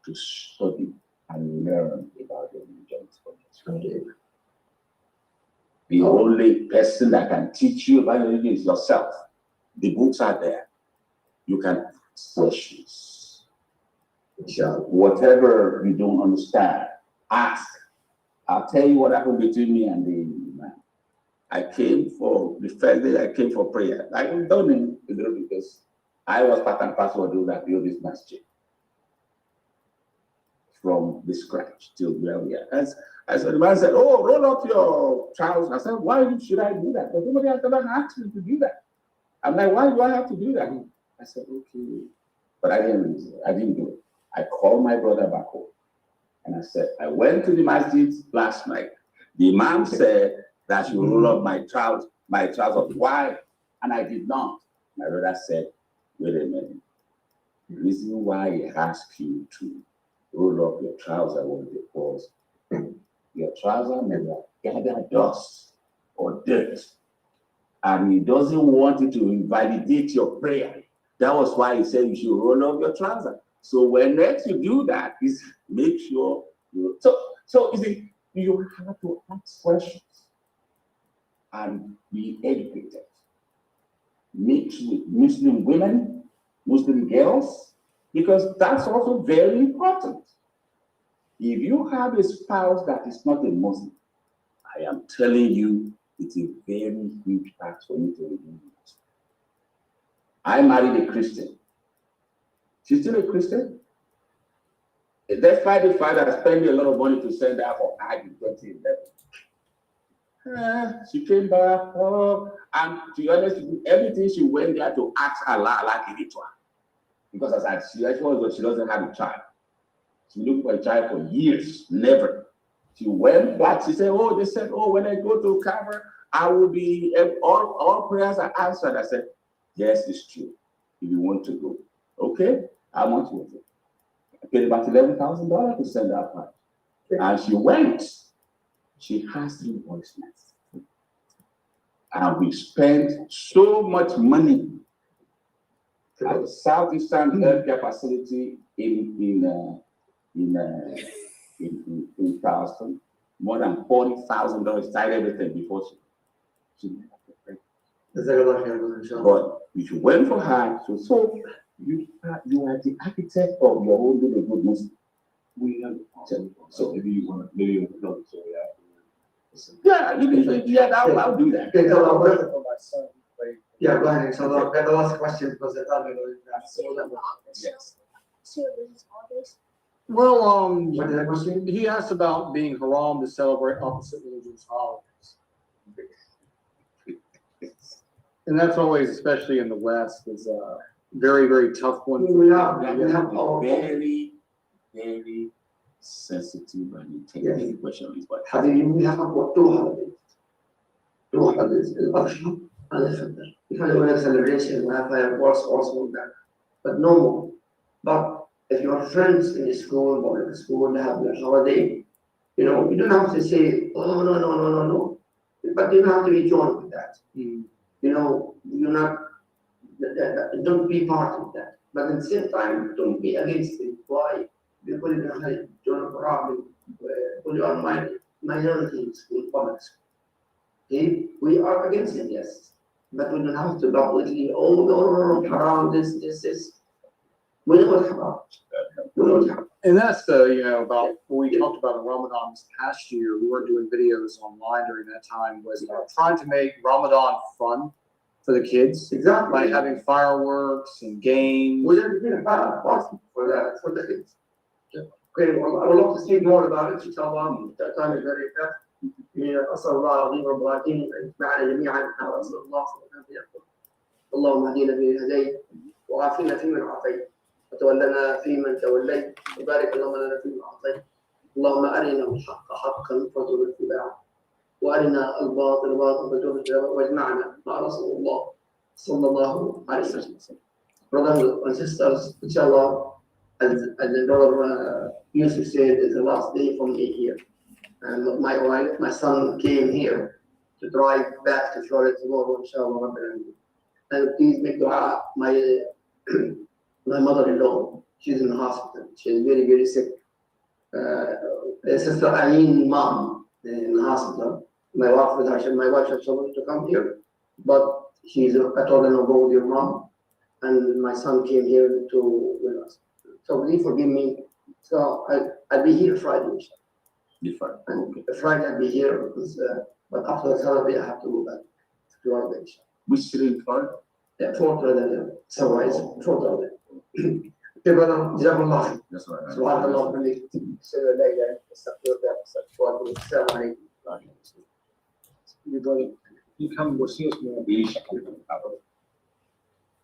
to study and learn about the religion. The only person that can teach you about religion is yourself. The books are there. You can ask questions. Whatever you don't understand, ask. I'll tell you what happened between me and the man. I came for the first day. I came for prayer. I was done in because I was part and parcel of those that built this masjid from the scratch till where we are. As the man said, "Oh, roll up your trousers." I said, "Why should I do that? Because nobody has ever asked me to do that." I'm like, "Why do I have to do that?" I said, "Okay," but I didn't do it. I called my brother back home, and I said, "I went to the masjid last night. The imam said that I should roll up my trousers. Why?" And I did not. My brother said, "Wait a minute. The reason why he asked you to roll up your trousers was because your trousers may gather dust or dirt, and he doesn't want you to invalidate your prayer. That was why he said you should roll up your trousers. So when next you do that, is make sure you." So you see, you have to ask questions and be educated. Mix with Muslim women, Muslim girls, because that's also very important. If you have a spouse that is not a Muslim, I am telling you, it's a very huge task for me to remove it. I married a Christian. She's still a Christian. Despite the fact that I spent a lot of money to send her for Hajj in 2011. She came back, and to be honest, everything she went there to ask Allah, Allah gave it to her. Because as I said, she doesn't have a child. She looked for a child for years, never. She went back, she said, "Oh, they said, oh, when I go to Kaaba, I will be, all prayers are answered." I said, "Yes, it's true. If you want to go." "Okay, how much was it?" I paid about $11,000 to send her back. And she went. She has 3 voicemails. And we spent so much money at the Southeastern Healthcare Facility in Charleston. More than $40,000 tied everything before she But if you went for her, so you are the architect of your own good Muslim. So maybe you want to know the story afterwards. Yeah, I'll do that. Okay, so yeah, go ahead. So the last question because the time is Yes. Well, What is that question? he asked about being haram to celebrate opposite religions' holidays. And that's always, especially in the West, is a very, very tough one. We have our Very, very sensitive and intelligent question. But we have what 2 holidays. 2 holidays, Al-Adha and Al-Fitr. We have celebration, we have fireworks also that, but no more. But if your friends in the school or in the school have their holiday, you don't have to say, "Oh, no. But you don't have to be joined with that. You're not, don't be part of that. But at the same time, don't be against it. Why? Because you don't have a problem when you are minority in school, public school. Okay? We are against it, yes. But we don't have to publicly, "Oh, no, haram, this. We know what haram. And that's about what we talked about in Ramadan this past year. We weren't doing videos online during that time. Was trying to make Ramadan fun for the kids. Exactly. By having fireworks and games. We didn't do awesome for the kids. Okay, well, I would love to see more about it. Inshallah, that time is very tough. أسأل الله العظيم رب العالمين أن يجمعنا جميعا مع رسول الله صلى الله عليه وسلم. اللهم اهدنا فيمن هديت وعافنا فيمن عافيت وتولنا فيمن توليت وبارك اللهم لنا فيما أعطيت. اللهم أرنا الحق حقا وارزقنا اتباعه وأرنا الباطل باطلا وارزقنا اجتنابه واجمعنا مع رسول الله صلى الله عليه وسلم. Brothers and sisters, inshallah, as the brother Youssef said, it's the last day for me here. And my son came here to drive back to Florida tomorrow, inshallah. And please make dua. My mother-in-law, she's in the hospital. She's very, very sick. Sister Aline, mom, in the hospital. My wife has supposed to come here, but I told her, "No, go with your mom." And my son came here to with us. So please forgive me. So I'll be here Friday. Friday I'll be here because, but after Saturday I have to go back to Florida. Which city in Florida? Yeah, Fort Lauderdale. Sunrise, Fort Lauderdale. Okay, brother, جزاكم الله خير. سبحان الله وبحمده. أشهد أن لا إله إلا أنت أستغفرك وأتوب إليك. السلام عليكم. You come, we'll see us more.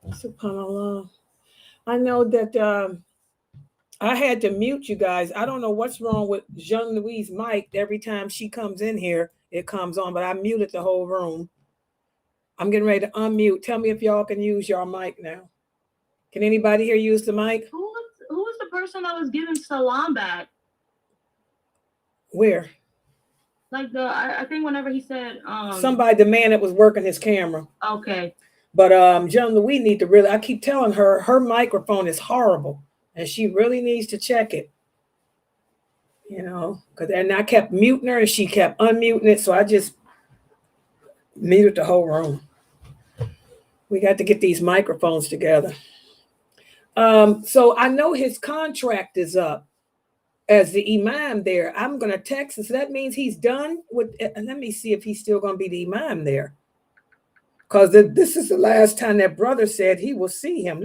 SubhanAllah. I know that I had to mute you guys. I don't know what's wrong with Jean Louise' mic. Every time she comes in here, it comes on, but I muted the whole room. I'm getting ready to unmute. Tell me if y'all can use your mic now. Can anybody here use the mic? Who was the person that was giving salam back? Where? Like I think whenever he said somebody, the man that was working his camera. Okay. But Jean Louise need to really, I keep telling her her microphone is horrible and she really needs to check it. You know, and I kept muting her and she kept unmuting it, so I just muted the whole room. We got to get these microphones together. So I know his contract is up as the imam there. I'm going to text him. So that means he's done with, let me see if he's still going to be the imam there. Because this is the last time that brother said he will see him.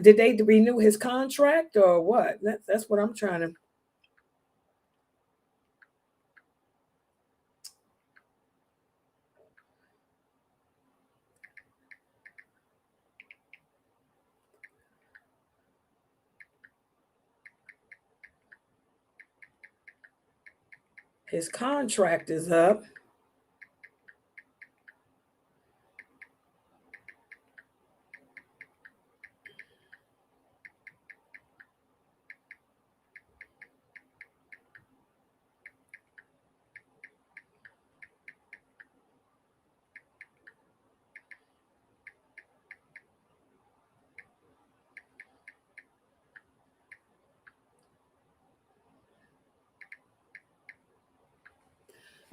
Did they renew his contract or what? That's what I'm trying to. His contract is up.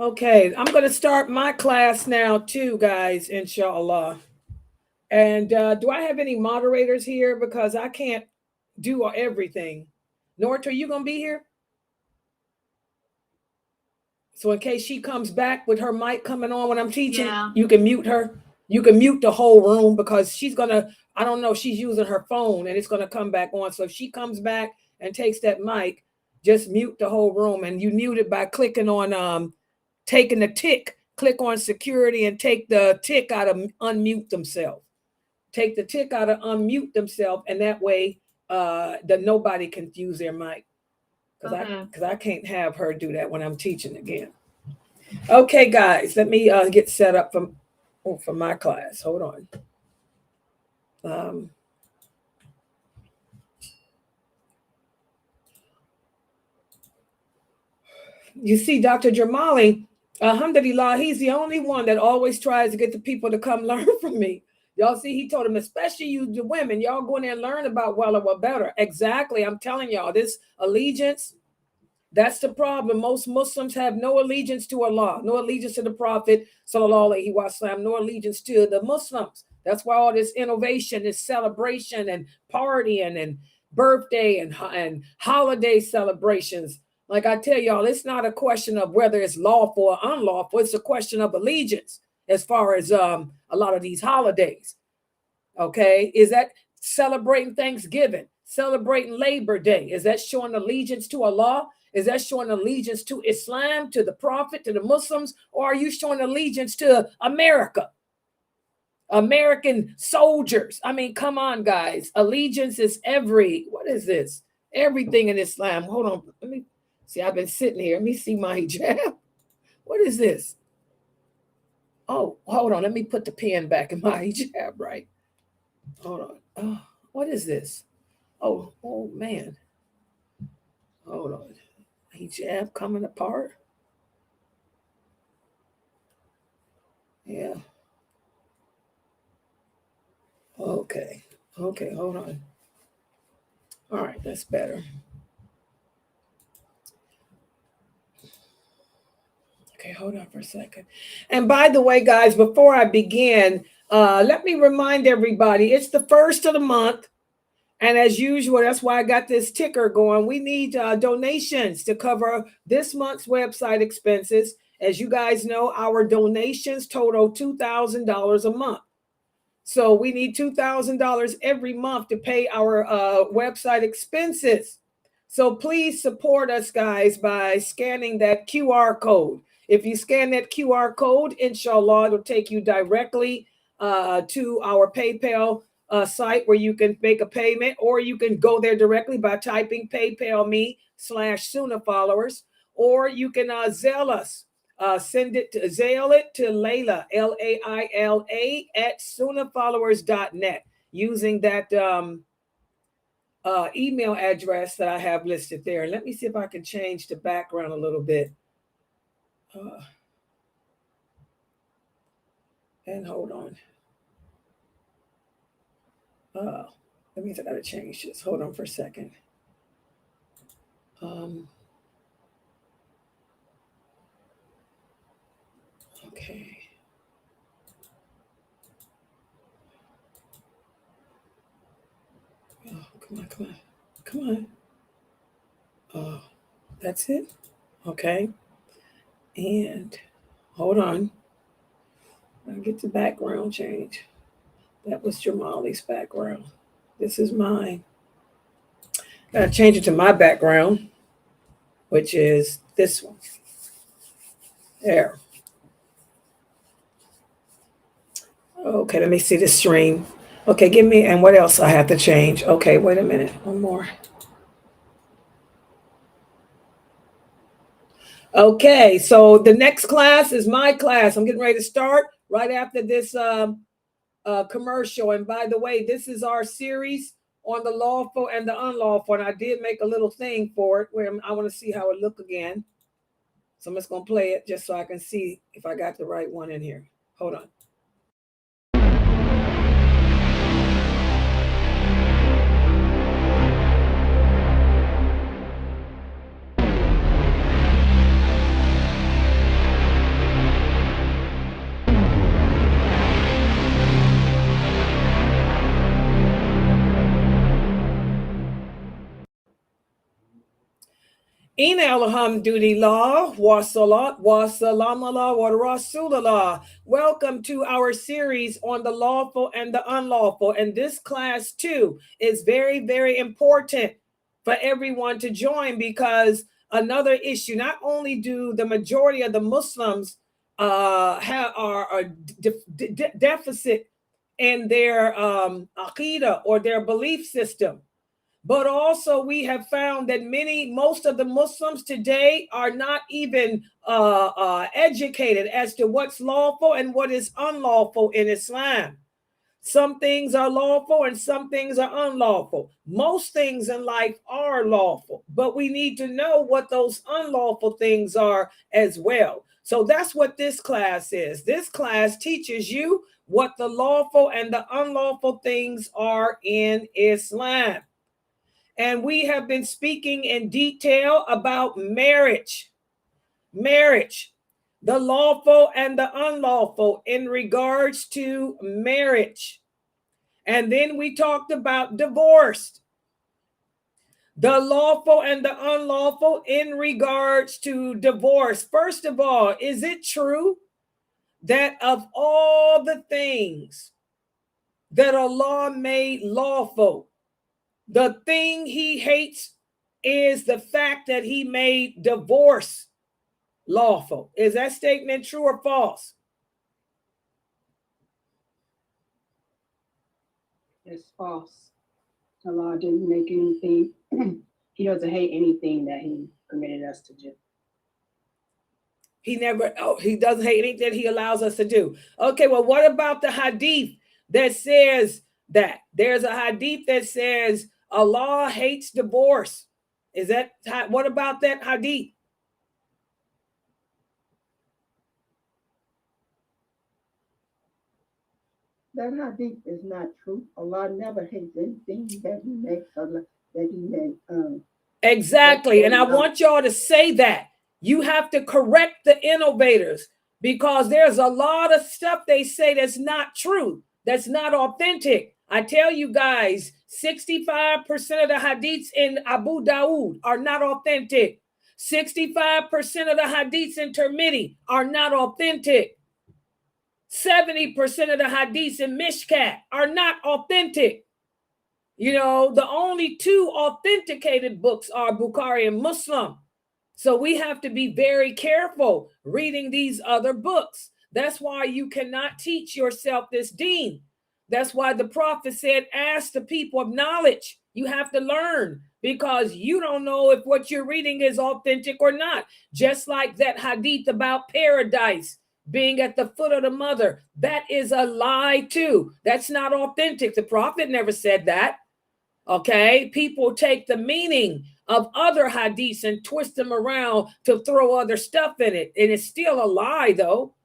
Okay, I'm going to start my class now too, guys, inshallah. And do I have any moderators here? Because I can't do everything. Norta, are you going to be here? So in case she comes back with her mic coming on when I'm teaching, You can mute her. You can mute the whole room because she's going to, I don't know, she's using her phone and it's going to come back on. So if she comes back and takes that mic, just mute the whole room. And you mute it by clicking on taking the tick, click on security and take the tick out of unmute themselves. Take the tick out of unmute themselves, and that way that nobody can use their mic. Because I can't have her do that when I'm teaching again. Okay, guys, let me get set up for my class. Hold on. You see, Dr. Dremali, alhamdulillah, he's the only one that always tries to get the people to come learn from me. Y'all see, he told them, especially you, the women, y'all go in there and learn about well or better. Exactly. I'm telling y'all, this allegiance, that's the problem. Most Muslims have no allegiance to Allah, no allegiance to the Prophet, sallallahu alaihi wasallam, no allegiance to the Muslims. That's why all this innovation, this celebration and partying and birthday and holiday celebrations. Like I tell y'all, it's not a question of whether it's lawful or unlawful. It's a question of allegiance as far as a lot of these holidays. Okay, is that celebrating Thanksgiving, celebrating Labor Day? Is that showing allegiance to Allah? Is that showing allegiance to Islam, to the Prophet, to the Muslims? Or are you showing allegiance to America? American soldiers. I mean, come on, guys. Allegiance is what is this? Everything in Islam. Hold on. Let me see. I've been sitting here. Let me see my hijab. What is this? Oh, hold on. Let me put the pen back in my hijab, right? Hold on. Oh, what is this? Oh, man. Hold on. Hijab coming apart. Yeah. Okay, hold on. All right, that's better. Okay, hold on for a second. And by the way, guys, before I begin, let me remind everybody, it's the first of the month. And as usual, that's why I got this ticker going. We need donations to cover this month's website expenses. As you guys know, our donations total $2,000 a month. So we need $2,000 every month to pay our website expenses. So please support us, guys, by scanning that QR code. If you scan that QR code, inshallah, it'll take you directly to our PayPal site where you can make a payment, or you can go there directly by typing PayPal.me/Sunnahfollowers, or you can Zelle us. Send it to Layla, Laila at Sunnahfollowers.net using that email address that I have listed there. Let me see if I can change the background a little bit. And hold on. That means I got to change this. Hold on for a second. Okay. Oh, come on. Oh, that's it. Okay. And hold on. I'll get the background change. That was Jamali's background. This is mine. Gotta change it to my background, which is this one. There. Okay, let me see the stream. Okay, give me, and what else I have to change? Okay, wait a minute. One more. Okay, so the next class is my class. I'm getting ready to start right after this commercial. And by the way, this is our series on the lawful and the unlawful. And I did make a little thing for it where I want to see how it look again. So I'm just going to play it just so I can see if I got the right one in here. Hold on. Inna alhamdulillah wa salat wa salam ala wa rasulullah. Welcome to our series on the lawful and the unlawful. And this class too is very, very important for everyone to join, because another issue, not only do the majority of the Muslims are deficit in their aqidah or their belief system, but also we have found that most of the Muslims today are not even educated as to what's lawful and what is unlawful in Islam. Some things are lawful and some things are unlawful. Most things in life are lawful, but we need to know what those unlawful things are as well. So that's what this class is. This class teaches you what the lawful and the unlawful things are in Islam. And we have been speaking in detail about marriage, the lawful and the unlawful in regards to marriage. And then we talked about divorce, the lawful and the unlawful in regards to divorce. First of all, is it true that of all the things that Allah made lawful, the thing he hates is the fact that he made divorce lawful? Is that statement true or false? It's false. Allah didn't make anything. He doesn't hate anything that he permitted us to do. He doesn't hate anything he allows us to do. Okay, well, what about the hadith that says that? There's a hadith that says Allah hates divorce. What about that hadith? That hadith is not true. Allah never hates anything that he makes. That he made. Exactly, and I want y'all to say that. You have to correct the innovators, because there's a lot of stuff they say that's not true, that's not authentic. I tell you guys, 65% of the hadiths in Abu Dawood are not authentic. 65% of the hadiths in Tirmidhi are not authentic. 70% of the hadiths in Mishkat are not authentic. You know, the only two authenticated books are Bukhari and Muslim. So we have to be very careful reading these other books. That's why you cannot teach yourself this deen. That's why the prophet said, ask the people of knowledge. You have to learn, because you don't know if what you're reading is authentic or not. Just like that hadith about paradise being at the foot of the mother. That is a lie too. That's not authentic. The prophet never said that. Okay, people take the meaning of other hadiths and twist them around to throw other stuff in it. And it's still a lie though.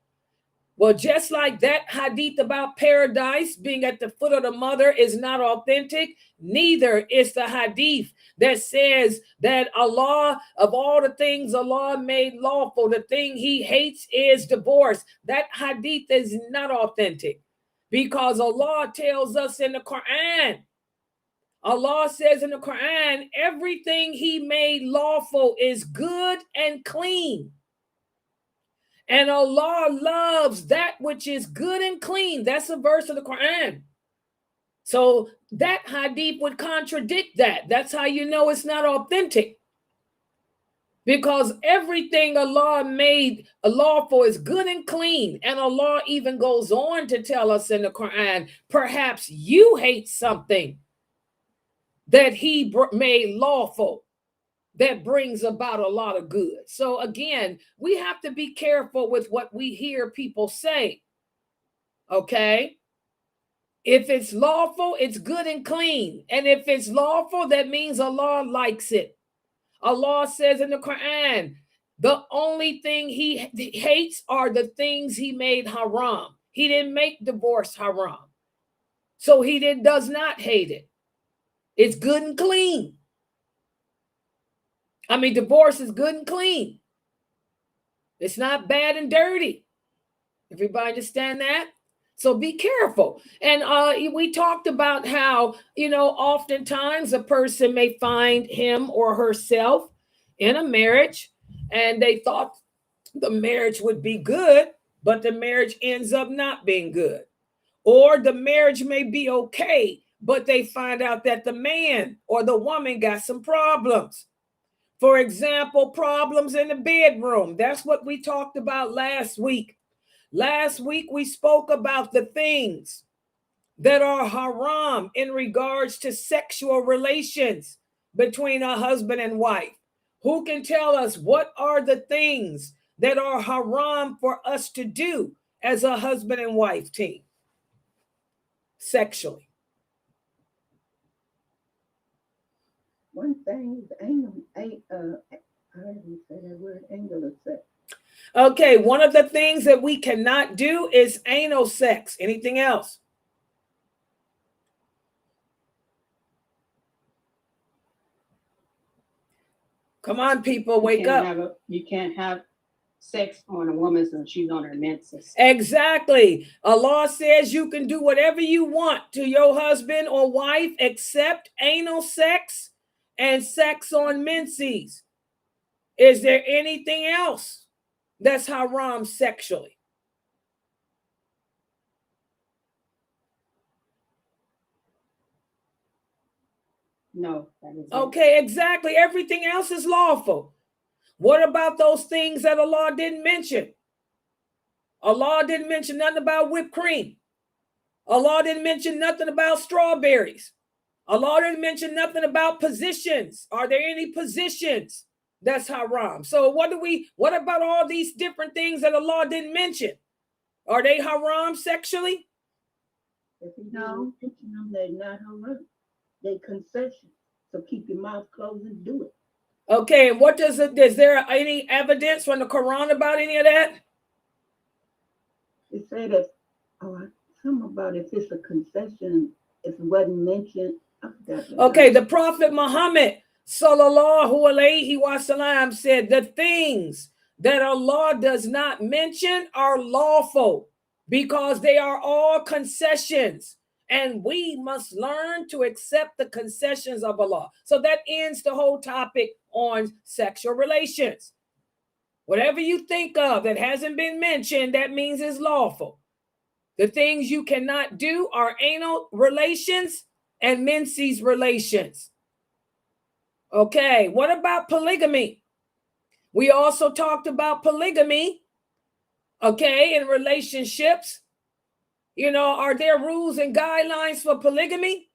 Well, just like that hadith about paradise being at the foot of the mother is not authentic, neither is the hadith that says that Allah, of all the things Allah made lawful, the thing he hates is divorce. That hadith is not authentic, because Allah tells us in the Quran, Allah says in the Quran, everything he made lawful is good and clean. And Allah loves that which is good and clean. That's a verse of the Quran. So that hadith would contradict that. That's how you know it's not authentic. Because everything Allah made lawful is good and clean. And Allah even goes on to tell us in the Quran, perhaps you hate something that he made lawful that brings about a lot of good. So again, we have to be careful with what we hear people say. Okay? If it's lawful, it's good and clean. And if it's lawful, that means Allah likes it. Allah says in the Quran, the only thing he hates are the things he made haram. He didn't make divorce haram. So he does not hate it. It's good and clean. I mean, divorce is good and clean. It's not bad and dirty. Everybody understand that? So be careful. And we talked about how, you know, oftentimes a person may find him or herself in a marriage and they thought the marriage would be good, but the marriage ends up not being good. Or the marriage may be okay, but they find out that the man or the woman got some problems. For example, problems in the bedroom. That's what we talked about last week. Last week, we spoke about the things that are haram in regards to sexual relations between a husband and wife. Who can tell us what are the things that are haram for us to do as a husband and wife team sexually? One thing is anal, I didn't say that word, anal sex. Okay, one of the things that we cannot do is anal sex. Anything else? Come on, people, wake up. You can't have sex on a woman when she's on her menses. Exactly. Allah says you can do whatever you want to your husband or wife except anal sex and sex on menses. Is there anything else that's haram sexually? No. That is okay, exactly. Everything else is lawful. What about those things that Allah didn't mention? Allah didn't mention nothing about whipped cream. Allah didn't mention nothing about strawberries. Allah didn't mention nothing about positions. Are there any positions that's haram? So what about all these different things that Allah didn't mention? Are they haram sexually? If you don't mention them, they're not haram. They're concessions. So keep your mouth closed and do it. Okay, and what is there any evidence from the Quran about any of that? It said that, something about if it's a concession, if it wasn't mentioned. Okay, the Prophet Muhammad sallallahu alaihi wasallam said the things that Allah does not mention are lawful because they are all concessions. And we must learn to accept the concessions of Allah. So that ends the whole topic on sexual relations. Whatever you think of that hasn't been mentioned, that means it's lawful. The things you cannot do are anal relations and menses relations. Okay, what about polygamy? We also talked about polygamy, okay, in relationships. You know, are there rules and guidelines for polygamy?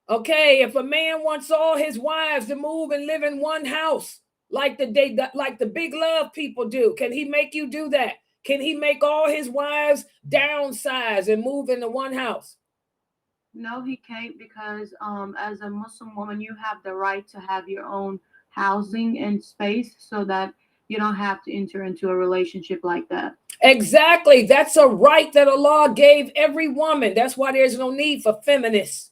Okay, if a man wants all his wives to move and live in one house, like the big love people do, can he make you do that? Can he make all his wives downsize and move into one house? No, he can't, because as a Muslim woman, you have the right to have your own housing and space, so that you don't have to enter into a relationship like that. Exactly. That's a right that Allah gave every woman. That's why there's no need for feminists.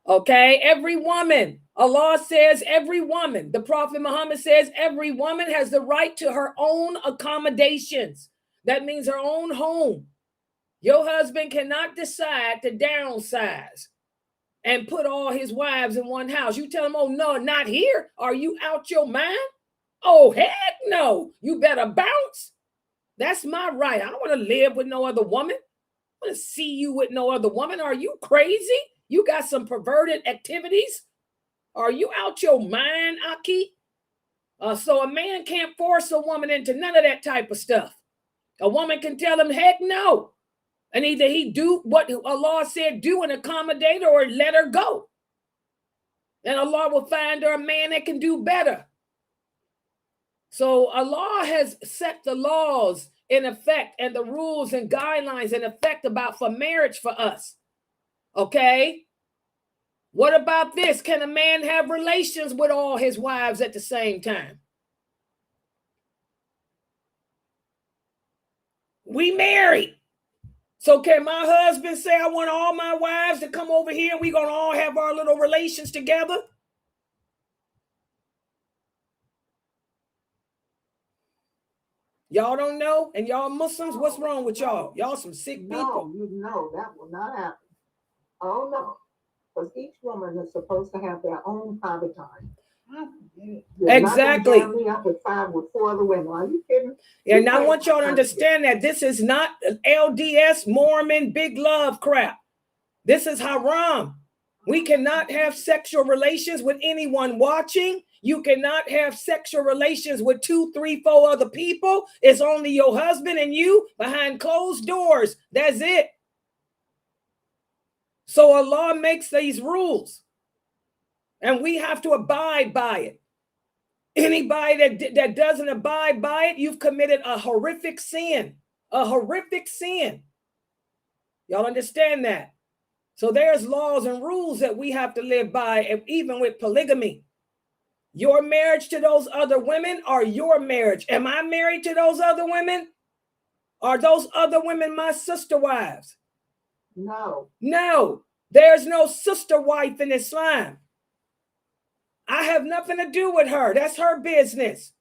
Okay, every woman. Allah says every woman. The Prophet Muhammad says every woman has the right to her own accommodations. That means her own home. Your husband cannot decide to downsize and put all his wives in one house. You tell him, oh, no, not here. Are you out your mind? Oh, heck no. You better bounce. That's my right. I don't want to live with no other woman. I want to see you with no other woman. Are you crazy? You got some perverted activities? Are you out your mind, Aki? So a man can't force a woman into none of that type of stuff. A woman can tell him, heck no. And either he do what Allah said do and accommodate, or let her go. And Allah will find her a man that can do better. So Allah has set the laws in effect and the rules and guidelines in effect for marriage for us. Okay? What about this? Can a man have relations with all his wives at the same time? We married. So can my husband say, I want all my wives to come over here and we're going to all have our little relations together? Y'all don't know? And y'all Muslims, what's wrong with y'all? Y'all some sick people. No, you know that will not happen. Oh, no. Because each woman is supposed to have their own private time. Exactly. You're not gonna jam me up with 4 other women. Are you kidding? And I want y'all to understand that this is not LDS, Mormon, big love crap. This is haram. We cannot have sexual relations with anyone watching. You cannot have sexual relations with 2, 3, 4 other people. It's only your husband and you behind closed doors. That's it. So Allah makes these rules, and we have to abide by it. Anybody that doesn't abide by it, you've committed a horrific sin. A horrific sin. Y'all understand that? So there's laws and rules that we have to live by, even with polygamy. Your marriage to those other women are your marriage. Am I married to those other women? Are those other women my sister wives? No. No, there's no sister wife in Islam. I have nothing to do with her. That's her business.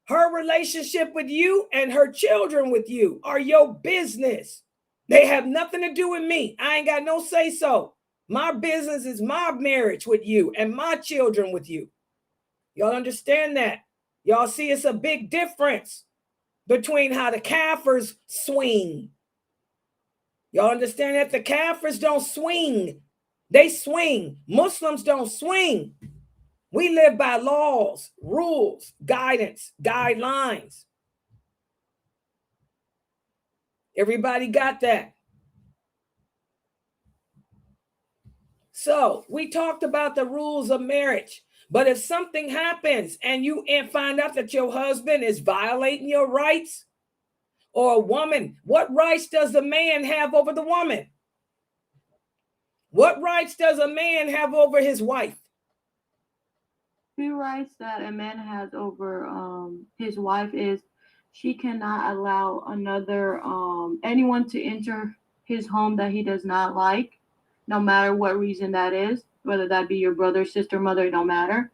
Her relationship with you and her children with you are your business. They have nothing to do with me. I ain't got no say so. My business is my marriage with you and my children with you. Y'all understand that? Y'all see it's a big difference between how the Kafirs swing. Y'all understand that? The Kafirs don't swing. They swing. Muslims don't swing. We live by laws, rules, guidance, guidelines. Everybody got that? So we talked about the rules of marriage. But if something happens and you find out that your husband is violating your rights, or a woman, what rights does a man have over the woman? What rights does a man have over his wife? The rights that a man has over his wife is she cannot allow anyone to enter his home that he does not like, no matter what reason that is, whether that be your brother, sister, mother, it don't matter.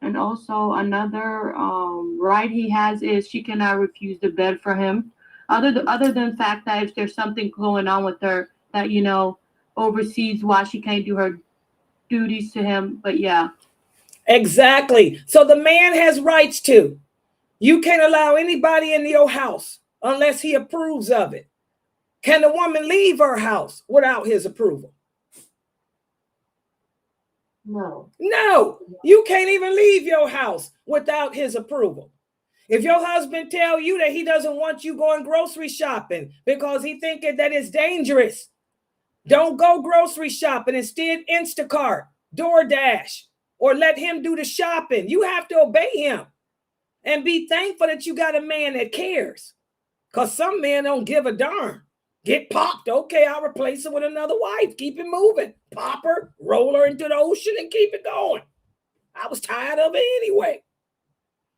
And also another right he has is she cannot refuse the bed for him. Other than the fact that if there's something going on with her that, you know, oversees why she can't do her duties to him. But yeah. Exactly. So the man has rights too. You can't allow anybody in your house unless he approves of it. Can the woman leave her house without his approval? No. No, you can't even leave your house without his approval. If your husband tell you that he doesn't want you going grocery shopping because he thinking that it's dangerous, don't go grocery shopping. Instead, Instacart, DoorDash, or let him do the shopping. You have to obey him and be thankful that you got a man that cares. Because some men don't give a darn. Get popped. Okay, I'll replace her with another wife. Keep it moving. Pop her, roll her into the ocean, and keep it going. I was tired of it anyway.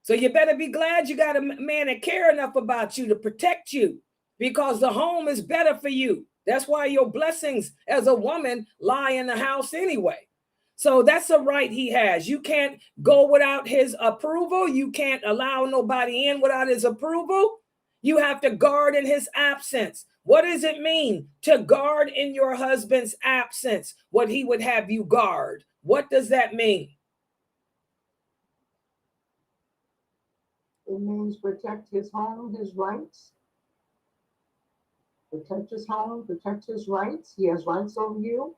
So you better be glad you got a man that care enough about you to protect you, because the home is better for you. That's why your blessings as a woman lie in the house anyway. So that's a right he has. You can't go without his approval. You can't allow nobody in without his approval. You have to guard in his absence. What does it mean to guard in your husband's absence? What he would have you guard. What does that mean? It means protect his home, his rights. Protect his home, protect his rights. He has rights over you.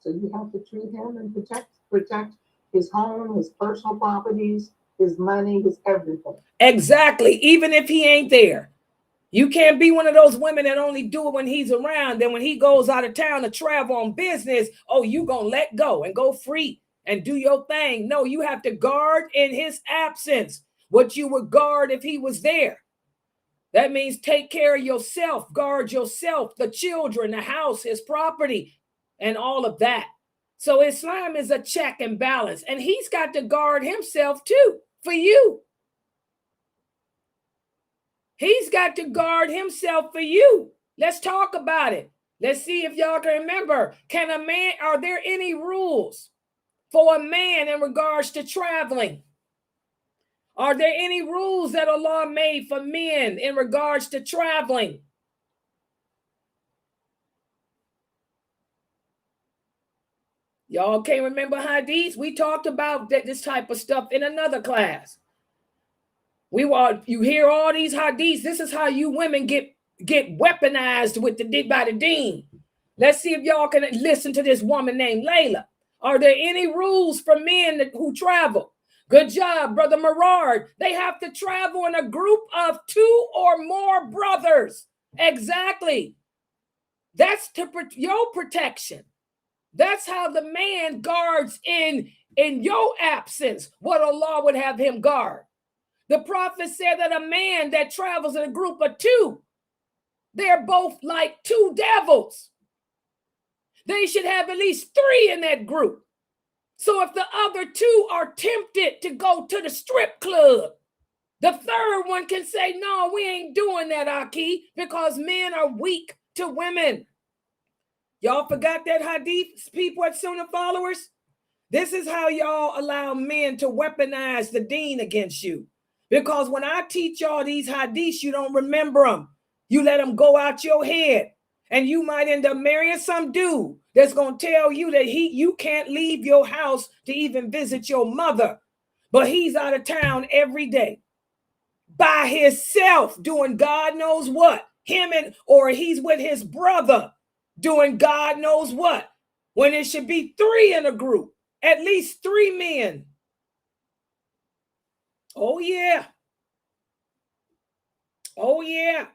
So you have to treat him and protect his home, his personal properties, his money, his everything. Exactly. Even if he ain't there. You can't be one of those women that only do it when he's around. Then when he goes out of town to travel on business, oh, you gonna let go and go free and do your thing. No, you have to guard in his absence what you would guard if he was there. That means take care of yourself, guard yourself, the children, the house, his property, and all of that. So Islam is a check and balance, and he's got to guard himself too for you. He's got to guard himself for you. Let's talk about it. Let's see if y'all can remember. Are there any rules for a man in regards to traveling? Are there any rules that Allah made for men in regards to traveling? Y'all can't remember hadiths? We talked about this type of stuff in another class. You hear all these hadiths. This is how you women get weaponized by the deen. Let's see if y'all can listen to this woman named Layla. Are there any rules for men who travel? Good job, Brother Merard. They have to travel in a group of 2 or more brothers. Exactly. That's your protection. That's how the man guards in your absence what Allah would have him guard. The prophet said that a man that travels in a group of 2, they're both like 2 devils. They should have at least 3 in that group. So if the other 2 are tempted to go to the strip club, the third one can say, no, we ain't doing that, Aki, because men are weak to women. Y'all forgot that hadith, people at Sunnahfollowers? This is how y'all allow men to weaponize the deen against you. Because when I teach y'all these hadiths, you don't remember them. You let them go out your head. And you might end up marrying some dude that's going to tell you that you can't leave your house to even visit your mother. But he's out of town every day by himself doing God knows what. Or he's with his brother doing God knows what. When it should be 3 in a group, at least 3 men. Oh, yeah. Oh, yeah.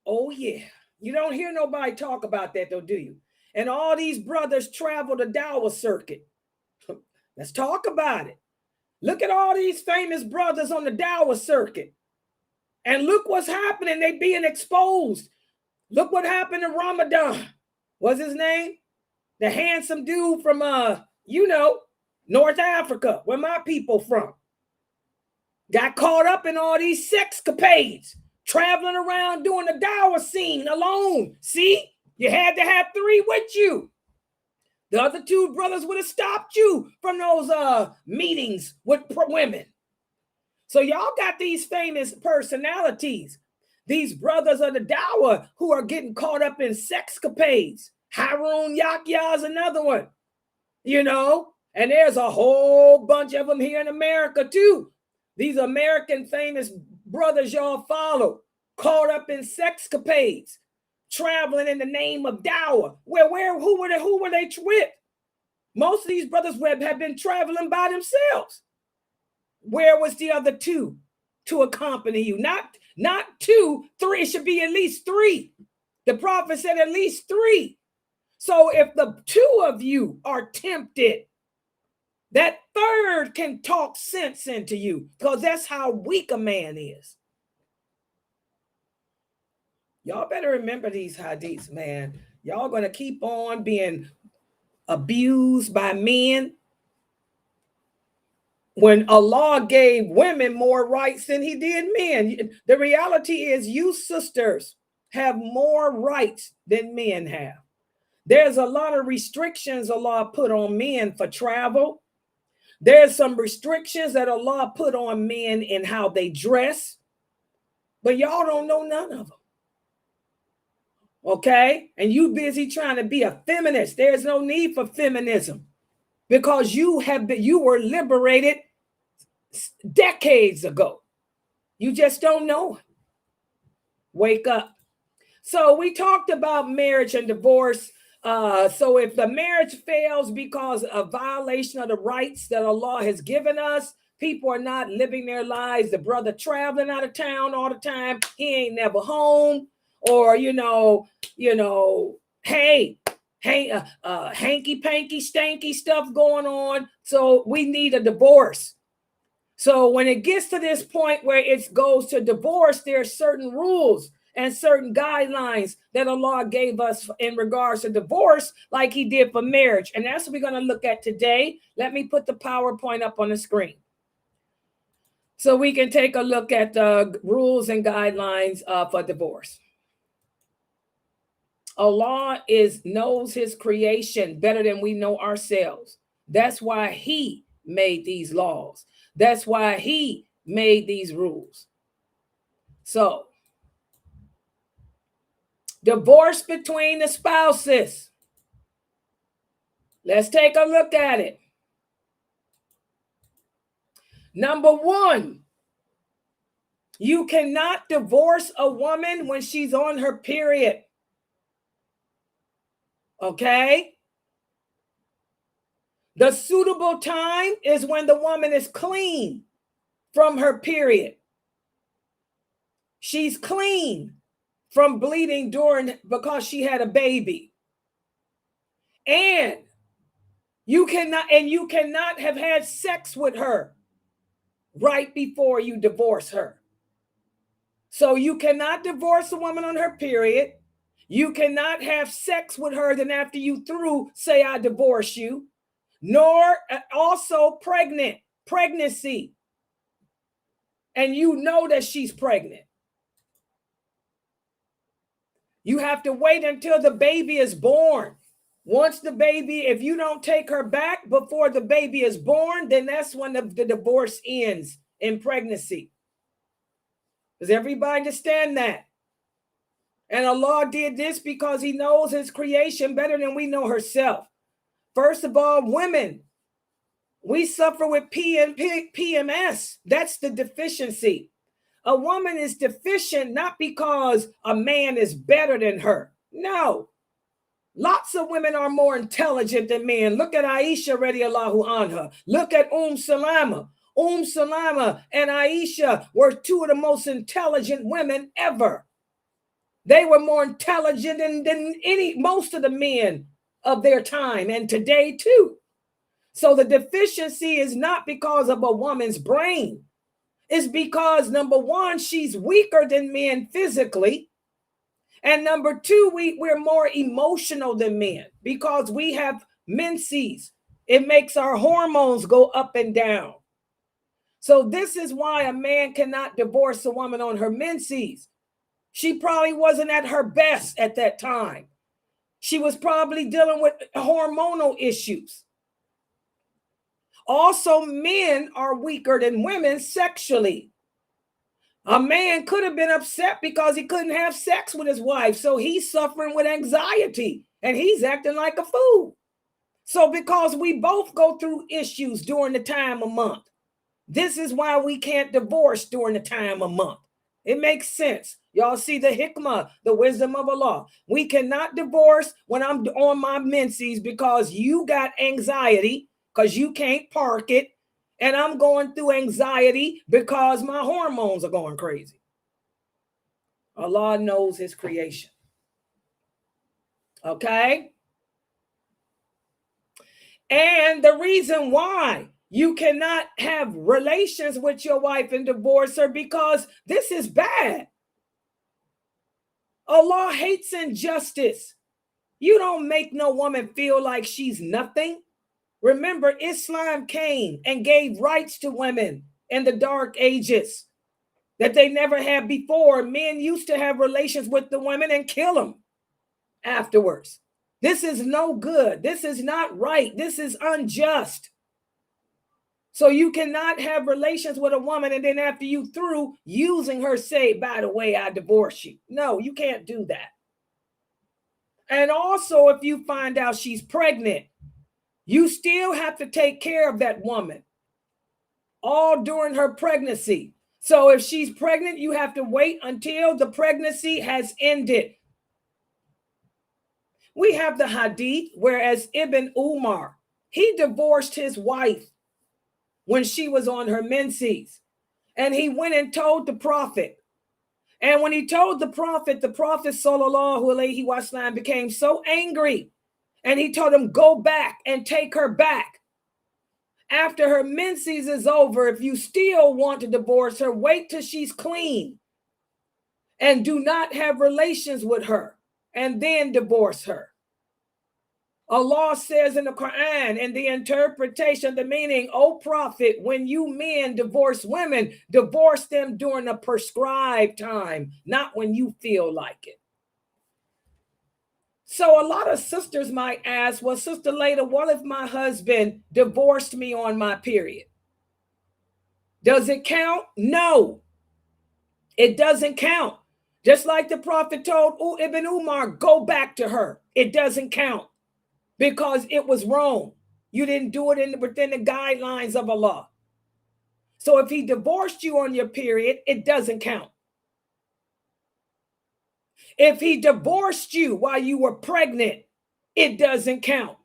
Oh, yeah. You don't hear nobody talk about that, though, do you? And all these brothers travel the dawah circuit. Let's talk about it. Look at all these famous brothers on the dawah circuit. And look what's happening. They being exposed. Look what happened to Ramadan. What's his name? The handsome dude from, North Africa, where my people from. Got caught up in all these sexcapades, traveling around doing the dawah scene alone. See, you had to have 3 with you. The other 2 brothers would have stopped you from those meetings with women. So y'all got these famous personalities these brothers of the Dawah who are getting caught up in sexcapades. Harun Yahya is another one, you know, and there's a whole bunch of them here in America too. These American famous brothers y'all follow, caught up in sexcapades, traveling in the name of Dawah. Who were they with? Most of these brothers have been traveling by themselves. Where was the other two to accompany you? Not 2, 3. It should be at least 3. The prophet said at least 3. So if the 2 of you are tempted, that third can talk sense into you, because that's how weak a man is. Y'all better remember these hadiths, man. Y'all going to keep on being abused by men when Allah gave women more rights than he did men. The reality is you sisters have more rights than men have. There's a lot of restrictions Allah put on men for travel. There's some restrictions that Allah put on men in how they dress, but y'all don't know none of them. Okay? And you busy trying to be a feminist. There's no need for feminism, because you were liberated decades ago. You just don't know it. Wake up. So we talked about marriage and divorce. So if the marriage fails because of violation of the rights that Allah has given us, people are not living their lives. The brother traveling out of town all the time, he ain't never home, or hey, hanky panky stanky stuff going on. So we need a divorce. So when it gets to this point where it goes to divorce, there are certain rules and certain guidelines that Allah gave us in regards to divorce, like he did for marriage. And that's what we're going to look at today. Let me put the PowerPoint up on the screen so we can take a look at the rules and guidelines for divorce. Allah knows his creation better than we know ourselves. That's why he made these laws. That's why he made these rules. So, divorce between the spouses. Let's take a look at it. Number 1, you cannot divorce a woman when she's on her period. Okay? The suitable time is when the woman is clean from her period. She's clean from bleeding because she had a baby. And you cannot have had sex with her right before you divorce her. So you cannot divorce a woman on her period. You cannot have sex with her, then after you through, say, I divorce you. Nor also pregnancy. And you know that she's pregnant. You have to wait until the baby is born. Once the baby, if you don't take her back before the baby is born, then that's when the divorce ends in pregnancy. Does everybody understand that? And Allah did this because he knows his creation better than we know herself. First of all, women, we suffer with PMS. That's the deficiency. A woman is deficient not because a man is better than her. No. Lots of women are more intelligent than men. Look at Aisha radiallahu anha. Look at Salama. Salama and Aisha were 2 of the most intelligent women ever. They were more intelligent than most of the men of their time, and today too. So the deficiency is not because of a woman's brain. It's because, number 1, she's weaker than men physically. And number 2, we're more emotional than men because we have menses. It makes our hormones go up and down. So this is why a man cannot divorce a woman on her menses. She probably wasn't at her best at that time. She was probably dealing with hormonal issues. Also, men are weaker than women sexually. A man could have been upset because he couldn't have sex with his wife. So he's suffering with anxiety and he's acting like a fool. So because we both go through issues during the time of month, this is why we can't divorce during the time of month. It makes sense. Y'all see the hikmah, the wisdom of Allah. We cannot divorce when I'm on my menses because you got anxiety because you can't park it. And I'm going through anxiety because my hormones are going crazy. Allah knows his creation. Okay? And the reason why you cannot have relations with your wife and divorce her because this is bad. Allah hates injustice. You don't make no woman feel like she's nothing. Remember, Islam came and gave rights to women in the dark ages that they never had before. Men used to have relations with the women and kill them afterwards. This is no good. This is not right. This is unjust. So you cannot have relations with a woman and then after you through using her say, by the way, I divorce you. No, you can't do that. And also, if you find out she's pregnant, you still have to take care of that woman all during her pregnancy. So if she's pregnant, you have to wait until the pregnancy has ended. We have the hadith, whereas Ibn Umar, he divorced his wife when she was on her menses. And he went and told the Prophet. And when he told the Prophet sallallahu alaihi wasallam became so angry. And he told him, go back and take her back. After her menses is over, if you still want to divorce her, wait till she's clean. And do not have relations with her. And then divorce her. Allah says in the Quran, in the interpretation, the meaning, O Prophet, when you men divorce women, divorce them during a prescribed time, not when you feel like it. So a lot of sisters might ask, well, Sister Leda, what if my husband divorced me on my period? Does it count? No, it doesn't count. Just like the Prophet told Ibn Umar, go back to her. It doesn't count. Because it was wrong. You didn't do it within the guidelines of Allah. So if he divorced you on your period, it doesn't count. If he divorced you while you were pregnant, it doesn't count.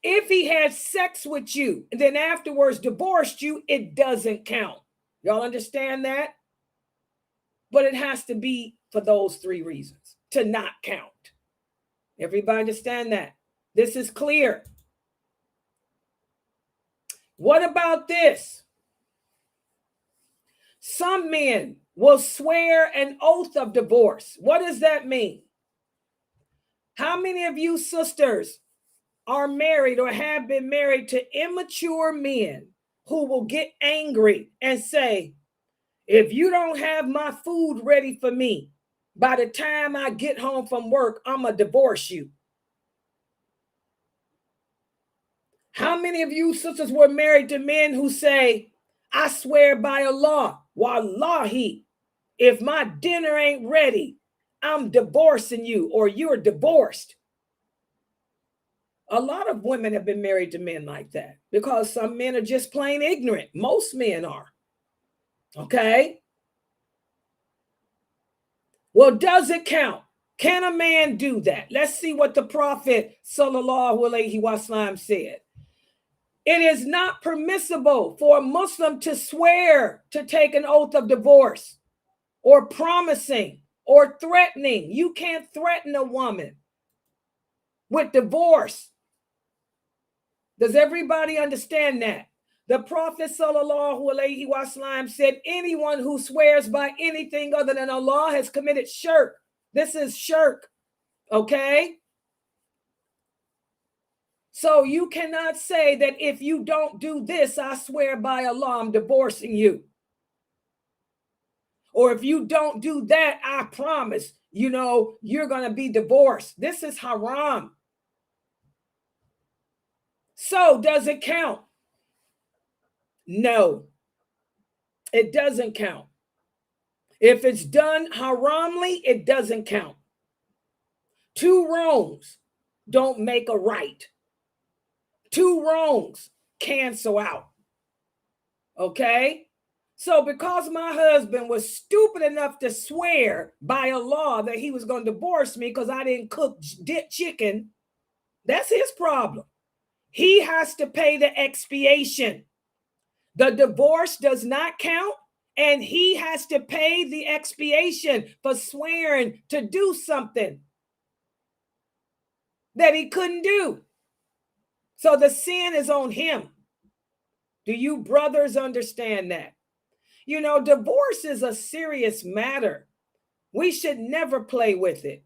If he had sex with you and then afterwards divorced you, it doesn't count. Y'all understand that? But it has to be for those three reasons to not count. Everybody understand that? This is clear. What about this? Some men will swear an oath of divorce. What does that mean? How many of you sisters are married or have been married to immature men who will get angry and say, if you don't have my food ready for me, by the time I get home from work, I'm going to divorce you. How many of you sisters were married to men who say, I swear by Allah, wallahi, if my dinner ain't ready, I'm divorcing you or you're divorced. A lot of women have been married to men like that because some men are just plain ignorant. Most men are. Okay? Well, does it count? Can a man do that? Let's see what the Prophet sallallahu alaihi wasallam said. It is not permissible for a Muslim to swear to take an oath of divorce or promising or threatening. You can't threaten a woman with divorce. Does everybody understand that? The Prophet sallallahu alaihi wasallam said, anyone who swears by anything other than Allah has committed shirk. This is shirk. Okay? So you cannot say that if you don't do this, I swear by Allah, I'm divorcing you. Or if you don't do that, I promise, you're going to be divorced. This is haram. So does it count? No. it doesn't count. If it's done haramly, it doesn't count. 2 wrongs don't make a right. 2 wrongs cancel out. Okay? So because my husband was stupid enough to swear by Allah that he was going to divorce me because I didn't cook chicken, that's his problem. He has to pay the expiation. The divorce does not count, and he has to pay the expiation for swearing to do something that he couldn't do. So the sin is on him. Do you brothers understand that? You know, divorce is a serious matter. We should never play with it.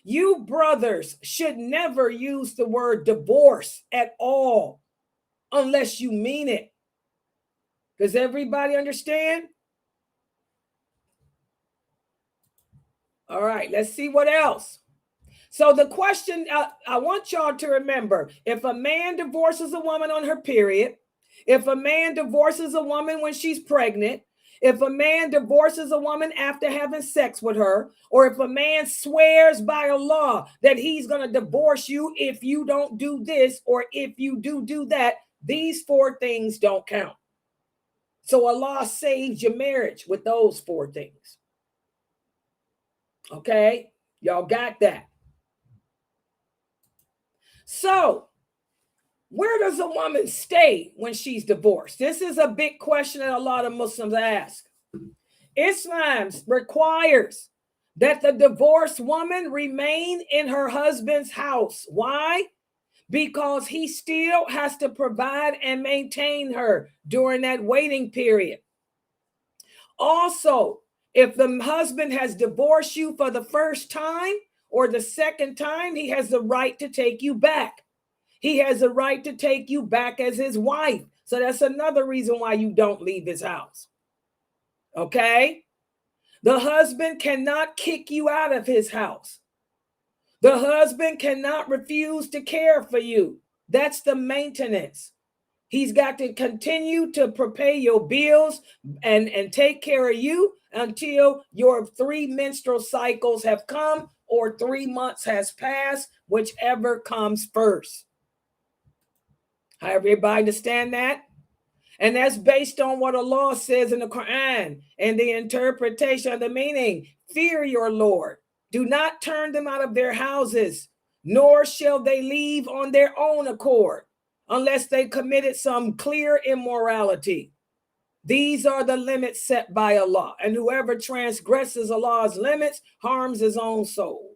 You brothers should never use the word divorce at all unless you mean it. Does everybody understand? All right, let's see what else. So the question, I want y'all to remember, if a man divorces a woman on her period, if a man divorces a woman when she's pregnant, if a man divorces a woman after having sex with her, or if a man swears by Allah that he's going to divorce you if you don't do this, or if you do that, these 4 things don't count. So Allah saves your marriage with those 4 things. Okay, y'all got that? So where does a woman stay when she's divorced? This is a big question that a lot of Muslims ask. Islam requires that the divorced woman remain in her husband's house. Why? Because he still has to provide and maintain her during that waiting period. Also, if the husband has divorced you for the first time or the second time, he has the right to take you back. He has the right to take you back as his wife. So that's another reason why you don't leave his house. Okay? The husband cannot kick you out of his house. The husband cannot refuse to care for you. That's the maintenance. He's got to continue to prepare your bills and take care of you until your 3 menstrual cycles have come or 3 months has passed, whichever comes first. Everybody understand that? And that's based on what Allah says in the Quran and the interpretation of the meaning. Fear your Lord. Do not turn them out of their houses, nor shall they leave on their own accord, unless they committed some clear immorality. These are the limits set by Allah, and whoever transgresses Allah's limits harms his own soul.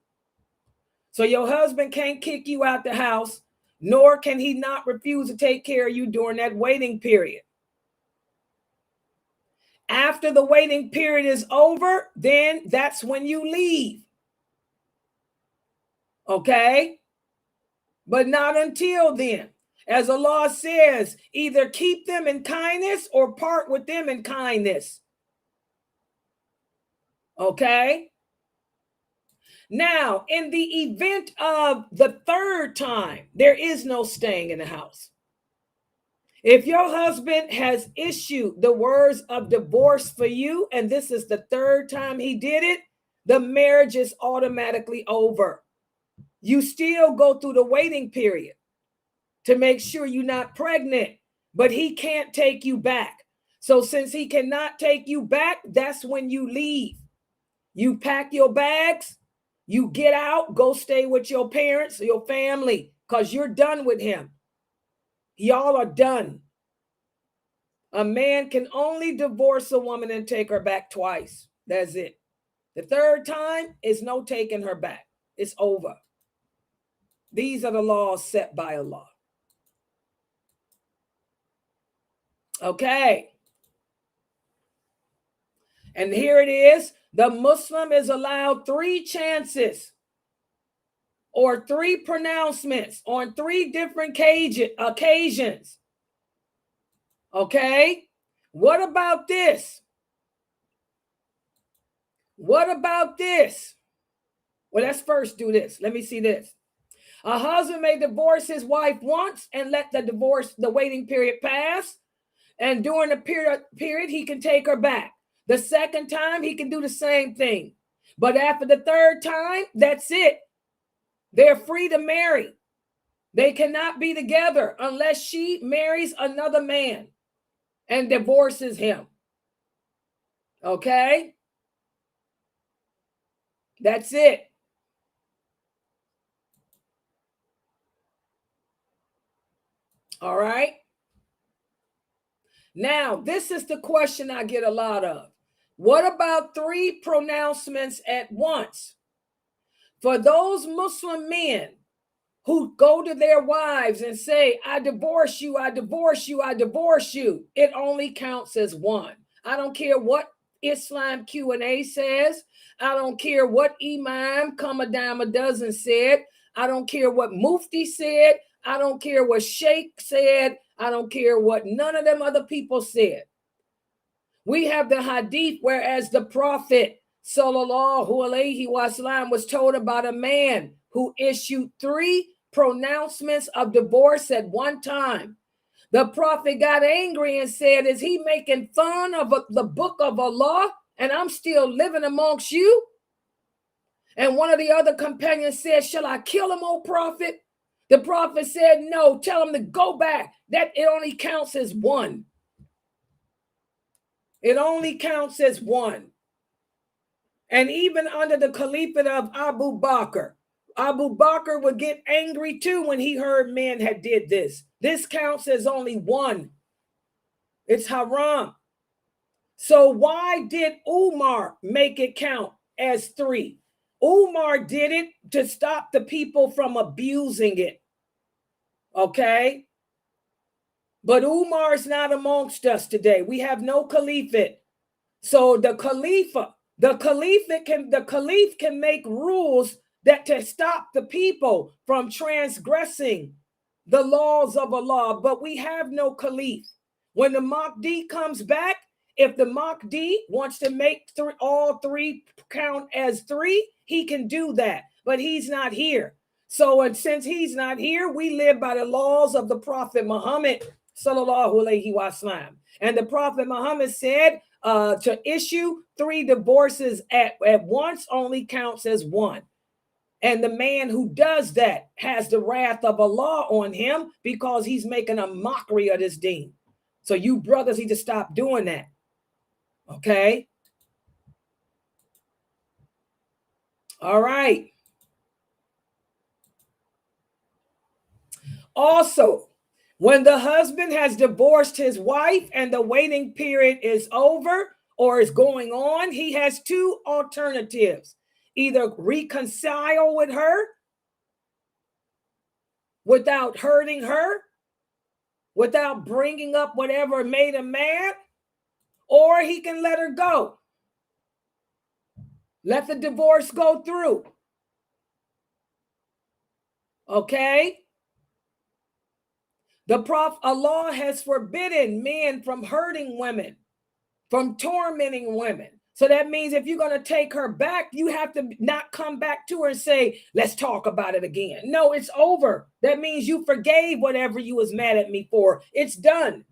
So your husband can't kick you out the house, nor can he not refuse to take care of you during that waiting period. After the waiting period is over, then that's when you leave. Okay? But not until then. As Allah says, either keep them in kindness or part with them in kindness. Okay? Now, in the event of the 3rd time, there is no staying in the house. If your husband has issued the words of divorce for you, and this is the 3rd time he did it, the marriage is automatically over. You still go through the waiting period to make sure you're not pregnant, but he can't take you back. So since he cannot take you back, that's when you leave. You pack your bags, you get out, go stay with your parents, your family, because you're done with him. Y'all are done. A man can only divorce a woman and take her back twice. That's it. The 3rd time is no taking her back. It's over. These are the laws set by Allah. Okay. And here it is. The Muslim is allowed 3 chances or 3 pronouncements on 3 different occasions. Okay. What about this? What about this? Well, let's first do this. Let me see this. A husband may divorce his wife once and let the waiting period pass. And during the period, he can take her back. The second time, he can do the same thing. But after the third time, that's it. They're free to marry. They cannot be together unless she marries another man and divorces him. Okay? That's it. All right? Now, this is the question I get a lot of. What about 3 pronouncements at once? For those Muslim men who go to their wives and say, I divorce you, I divorce you, I divorce you, it only counts as 1. I don't care what Islam Q&A says. I don't care what Imam come a dime a dozen said. I don't care what Mufti said. I don't care what Sheikh said. I don't care what none of them other people said. We have the hadith, whereas the Prophet sallallahu alaihi wasallam was told about a man who issued 3 pronouncements of divorce at one time. The Prophet got angry and said, is he making fun of the book of Allah and I'm still living amongst you? And one of the other companions said, shall I kill him, O Prophet? The Prophet said, no, tell him to go back. That it only counts as 1. It only counts as 1. And even under the caliphate of Abu Bakr would get angry too when he heard men had did this. This counts as only 1. It's haram. So why did Umar make it count as 3? Umar did it to stop the people from abusing it. Okay? But Umar's not amongst us today. We have no caliphate. So the caliph can make rules that to stop the people from transgressing the laws of Allah, but we have no caliph. When the Mahdi comes back, if the Mahdi wants to make all 3 count as 3, he can do that, but he's not here. So, and since he's not here, we live by the laws of the Prophet Muhammad sallallahu alaihi wasallam. And the Prophet Muhammad said to issue 3 divorces at once only counts as 1. And the man who does that has the wrath of Allah on him because he's making a mockery of this deen. So you brothers need to stop doing that. Okay? All right. Also, when the husband has divorced his wife and the waiting period is over or is going on, he has 2 alternatives. Either reconcile with her without hurting her, without bringing up whatever made him mad, or he can let her go. Let the divorce go through. Okay? The Prophet, Allah has forbidden men from hurting women, from tormenting women. So that means if you're going to take her back, you have to not come back to her and say, let's talk about it again. No, it's over. That means you forgave whatever you was mad at me for. It's done.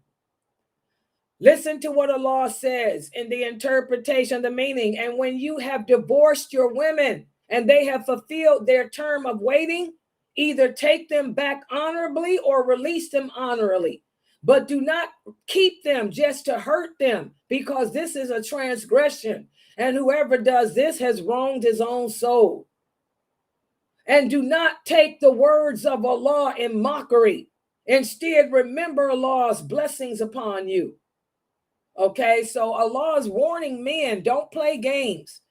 Listen to what Allah says in the interpretation, the meaning. And when you have divorced your women and they have fulfilled their term of waiting, either take them back honorably or release them honorably. But do not keep them just to hurt them, because this is a transgression. And whoever does this has wronged his own soul. And do not take the words of Allah in mockery. Instead, remember Allah's blessings upon you. Okay, so Allah is warning men, don't play games.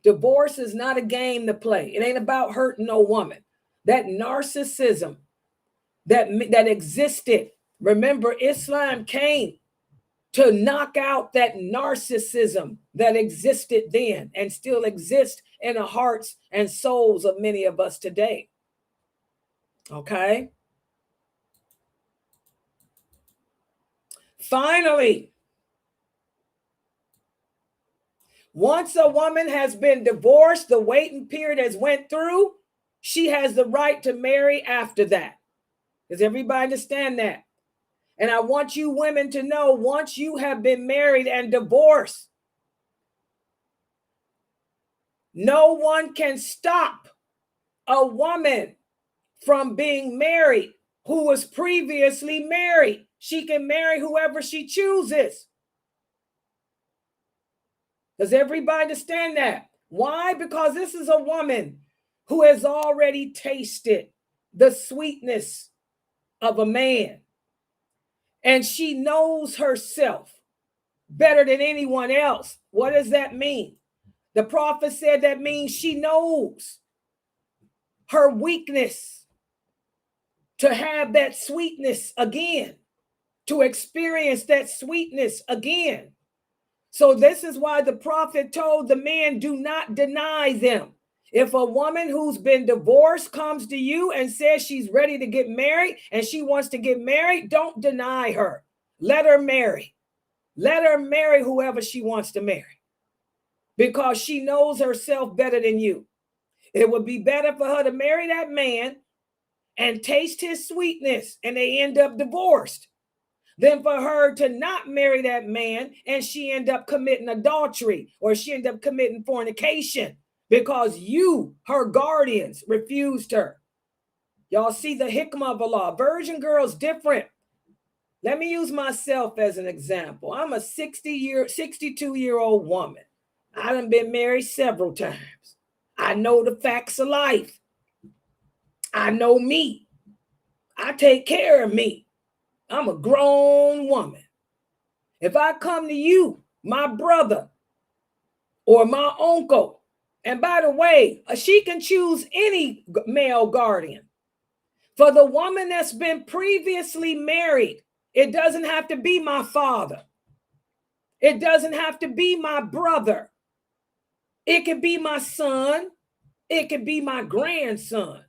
Divorce is not a game to play. It ain't about hurting no woman. That narcissism that existed. Remember, Islam came to knock out that narcissism that existed then and still exists in the hearts and souls of many of us today. Okay? Finally, once a woman has been divorced, the waiting period has went through, she has the right to marry after that. Does everybody understand that? And I want you women to know, once you have been married and divorced, no one can stop a woman from being married who was previously married. She can marry whoever she chooses. Does everybody understand that? Why? Because this is a woman who has already tasted the sweetness of a man. And she knows herself better than anyone else. What does that mean? The prophet said that means she knows her weakness to have that sweetness again, to experience that sweetness again. So this is why the prophet told the men, do not deny them. If a woman who's been divorced comes to you and says she's ready to get married and she wants to get married, don't deny her. Let her marry. Let her marry whoever she wants to marry, because she knows herself better than you. It would be better for her to marry that man and taste his sweetness and they end up divorced than for her to not marry that man and she end up committing adultery or she end up committing fornication because you, her guardians, refused her. Y'all see the hikmah of Allah. Virgin girl's different. Let me use myself as an example. I'm a 62-year-old woman. I done been married several times. I know the facts of life. I know me. I take care of me. I'm a grown woman. If I come to you, my brother or my uncle, and by the way, she can choose any male guardian. For the woman that's been previously married, it doesn't have to be my father. It doesn't have to be my brother. It could be my son. It could be my grandson.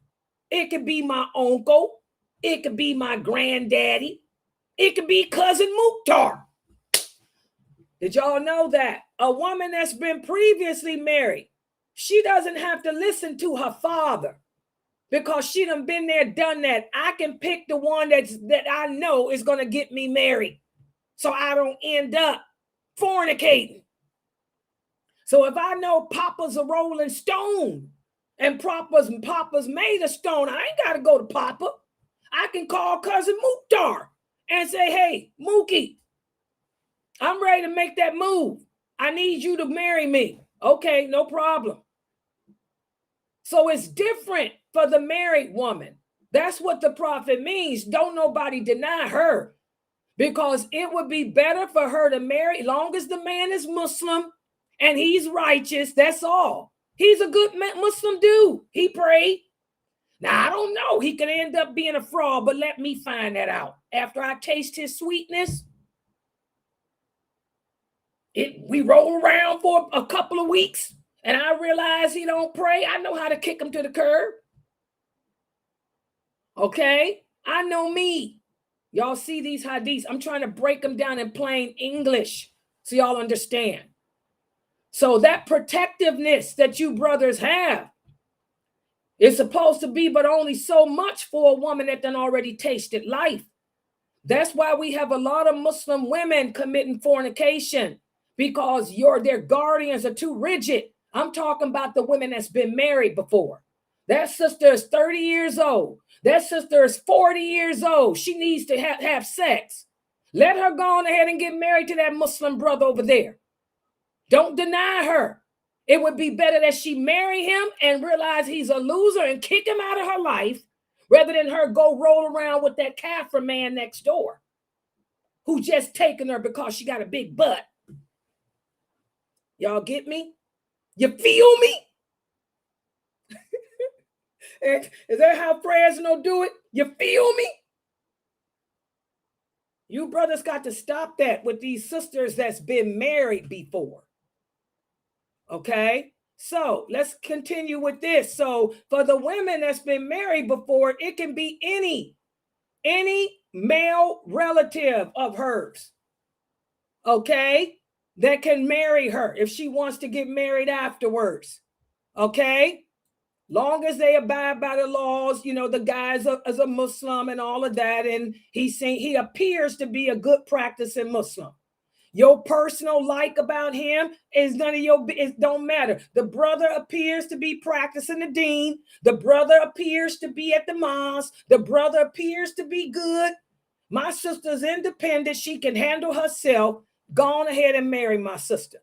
It could be my uncle. It could be my granddaddy. It could be cousin Mukhtar. Did y'all know that? A woman that's been previously married, she doesn't have to listen to her father because she done been there, done that. I can pick the one that I know is going to get me married so I don't end up fornicating. So if I know Papa's a rolling stone and Papa's made of stone, I ain't got to go to Papa. I can call cousin Mukhtar and say, hey, Mookie, I'm ready to make that move. I need you to marry me. Okay, no problem. So it's different for the married woman. That's what the prophet means. Don't nobody deny her, because it would be better for her to marry, long as the man is Muslim and he's righteous. That's all. He's a good Muslim dude. He prayed. Now, I don't know. He could end up being a fraud, but let me find that out. After I taste his sweetness, we roll around for a couple of weeks and I realize he don't pray. I know how to kick him to the curb. Okay? I know me. Y'all see these hadiths. I'm trying to break them down in plain English so y'all understand. So that protectiveness that you brothers have is supposed to be but only so much for a woman that done already tasted life. That's why we have a lot of Muslim women committing fornication, because their guardians are too rigid. I'm talking about the women that's been married before. That sister is 30 years old. That sister is 40 years old. She needs to have sex. Let her go on ahead and get married to that Muslim brother over there. Don't deny her. It would be better that she marry him and realize he's a loser and kick him out of her life, rather than her go roll around with that Kafir man next door who just taking her because she got a big butt. Y'all get me? You feel me? Is that how Fresno do it? You feel me? You brothers got to stop that with these sisters that's been married before. Okay? So let's continue with this. So for the women that's been married before, it can be any male relative of hers, okay, that can marry her if she wants to get married afterwards. Okay? Long as they abide by the laws, you know, the guy is a Muslim and all of that. And he appears to be a good practicing Muslim. Your personal like about him is none of your, it don't matter. The brother appears to be practicing the deen. The brother appears to be at the mosque. The brother appears to be good. My sister's independent. She can handle herself. Go on ahead and marry my sister.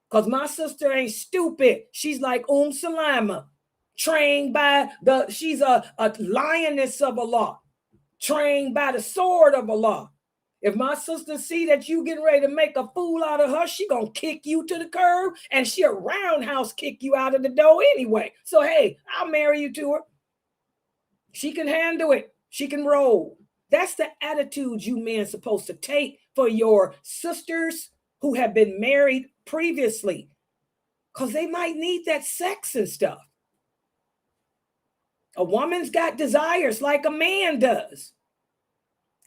Because my sister ain't stupid. She's like Salama, trained by she's a lioness of Allah, trained by the sword of Allah. If my sister see that you getting ready to make a fool out of her, she gonna kick you to the curb, and she'll roundhouse kick you out of the door anyway. So hey, I'll marry you to her. She can handle it. She can roll. That's the attitude you men supposed to take for your sisters who have been married previously, because they might need that sex and stuff. A woman's got desires like a man does.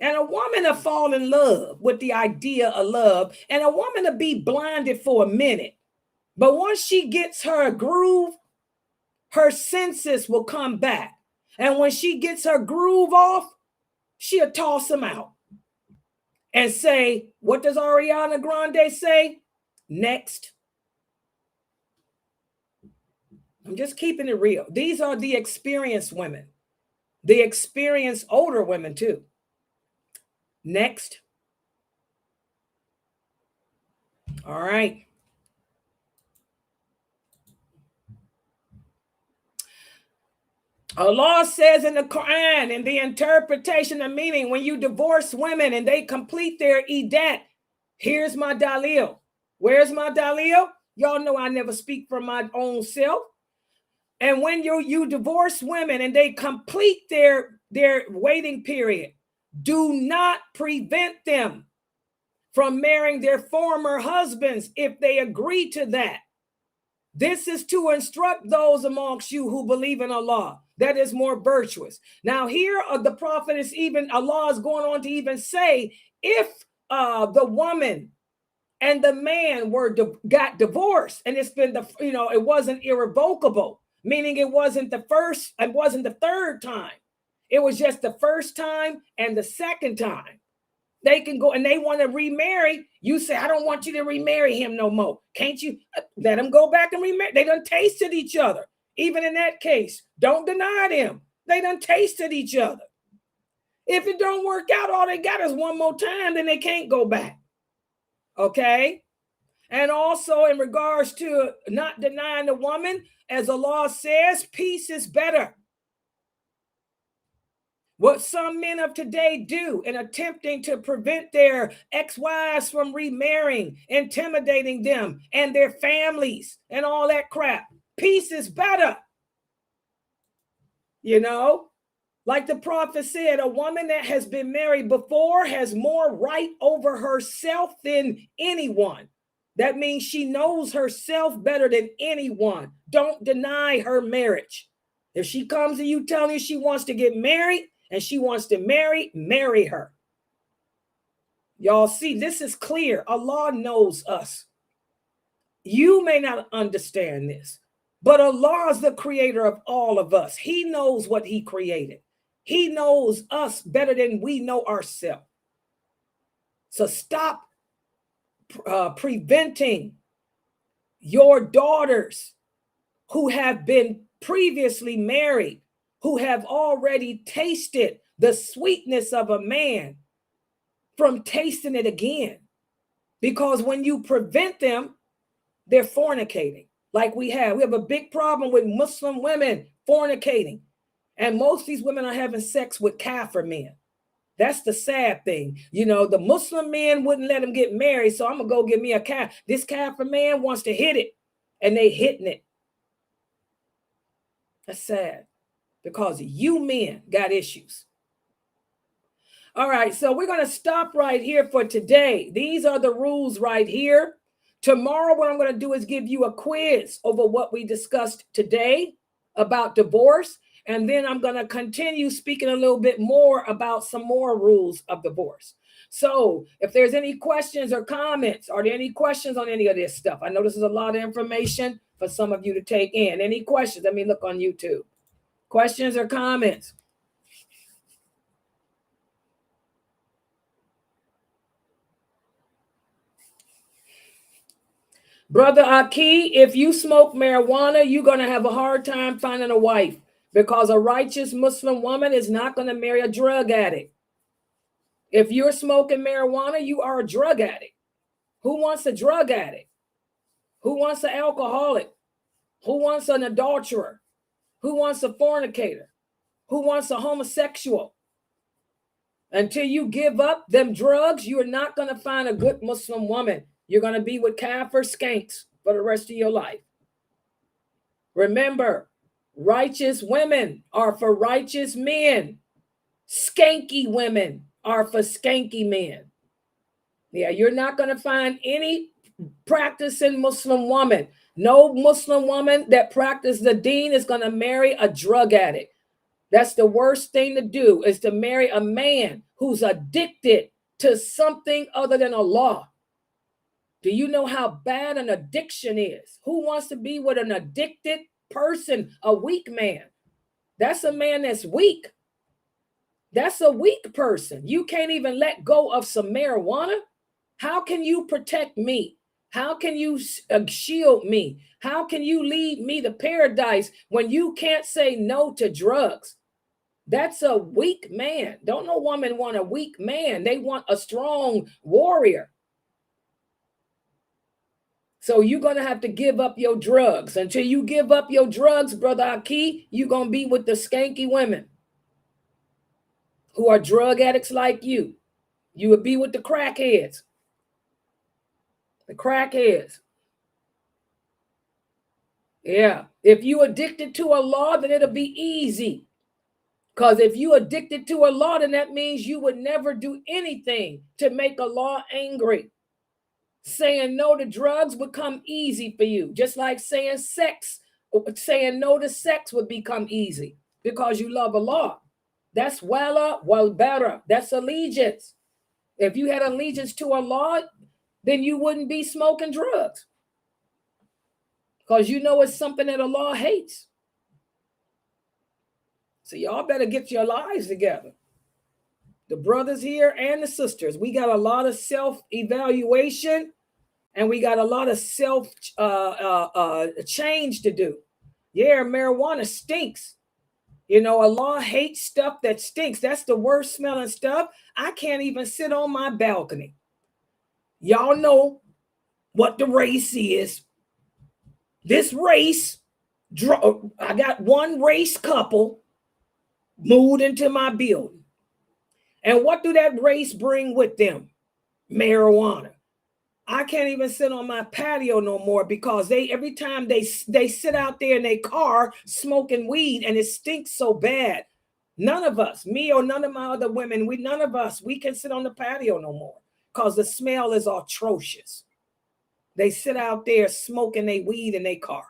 And a woman will fall in love with the idea of love, and a woman will be blinded for a minute. But once she gets her groove, her senses will come back. And when she gets her groove off, she'll toss him out and say, what does Ariana Grande say? Next. I'm just keeping it real. These are the experienced women, the experienced older women too. Next. All right. Allah says in the Quran, in the interpretation of meaning, when you divorce women and they complete their iddat, here's my dalil. Where's my dalil? Y'all know I never speak from my own self. And when you divorce women and they complete their waiting period, do not prevent them from marrying their former husbands if they agree to that. This is to instruct those amongst you who believe in Allah that is more virtuous. Now here the prophet is even, Allah is going on to even say, if the woman and the man got divorced and it's been it wasn't irrevocable, meaning it wasn't the first, it wasn't the third time. It was just the first time and the second time. They can go and they want to remarry. You say, I don't want you to remarry him no more. Can't you let them go back and remarry? They done tasted each other. Even in that case, don't deny them. They done tasted each other. If it don't work out, all they got is one more time, then they can't go back. Okay? And also in regards to not denying the woman, as Allah says, peace is better. What some men of today do in attempting to prevent their ex-wives from remarrying, intimidating them and their families and all that crap. Peace is better. You know, like the prophet said, a woman that has been married before has more right over herself than anyone. That means she knows herself better than anyone. Don't deny her marriage. If she comes to you telling you she wants to get married, and she wants to marry her. Y'all see, this is clear. Allah knows us. You may not understand this, but Allah is the creator of all of us. He knows what he created. He knows us better than we know ourselves. So stop preventing your daughters who have been previously married, who have already tasted the sweetness of a man, from tasting it again. Because when you prevent them, they're fornicating. Like we have a big problem with Muslim women fornicating. And most of these women are having sex with kafir men. That's the sad thing. You know, the Muslim men wouldn't let them get married, so I'm going to go get me a kafir. This kafir man wants to hit it, and they hitting it. That's sad. Because you men got issues. All right, so we're going to stop right here for today. These are the rules right here. Tomorrow, what I'm going to do is give you a quiz over what we discussed today about divorce. And then I'm going to continue speaking a little bit more about some more rules of divorce. So if there's any questions or comments, are there any questions on any of this stuff? I know this is a lot of information for some of you to take in. Any questions? Let me look on YouTube. Questions or comments? Brother Aki, if you smoke marijuana, you're going to have a hard time finding a wife because a righteous Muslim woman is not going to marry a drug addict. If you're smoking marijuana, you are a drug addict. Who wants a drug addict? Who wants an alcoholic? Who wants an adulterer? Who wants a fornicator? Who wants a homosexual? Until you give up them drugs, you're not going to find a good Muslim woman. You're going to be with kafir skanks for the rest of your life. Remember, righteous women are for righteous men. Skanky women are for skanky men. Yeah, you're not going to find any practicing Muslim woman. No Muslim woman that practices the deen is going to marry a drug addict. That's the worst thing to do, is to marry a man who's addicted to something other than Allah. Do you know how bad an addiction is? Who wants to be with an addicted person, a weak man? That's a man that's weak. That's a weak person. You can't even let go of some marijuana. How can you protect me? How can you shield me? How can you lead me to paradise when you can't say no to drugs? That's a weak man. Don't no woman want a weak man. They want a strong warrior. So you're going to have to give up your drugs. Until you give up your drugs, Brother Aki, you're going to be with the skanky women who are drug addicts like you. You would be with the crackheads. The crackheads. Yeah. If you addicted to Allah, then it'll be easy. Because if you addicted to Allah, then that means you would never do anything to make Allah angry. Saying no to drugs would come easy for you. Just like saying no to sex would become easy because you love Allah. That's wala wal bara. That's allegiance. If you had allegiance to Allah, then you wouldn't be smoking drugs. Because you know it's something that Allah hates. So y'all better get your lives together. The brothers here and the sisters, we got a lot of self-evaluation and we got a lot of change to do. Yeah, marijuana stinks. You know, Allah hates stuff that stinks. That's the worst smelling stuff. I can't even sit on my balcony. Y'all know what the race is. This race, I got one race couple moved into my building. And what do that race bring with them? Marijuana. I can't even sit on my patio no more because every time they sit out there in their car smoking weed and it stinks so bad. None of us, me or none of my other women, none of us can sit on the patio no more because the smell is atrocious. They sit out there smoking their weed in their car.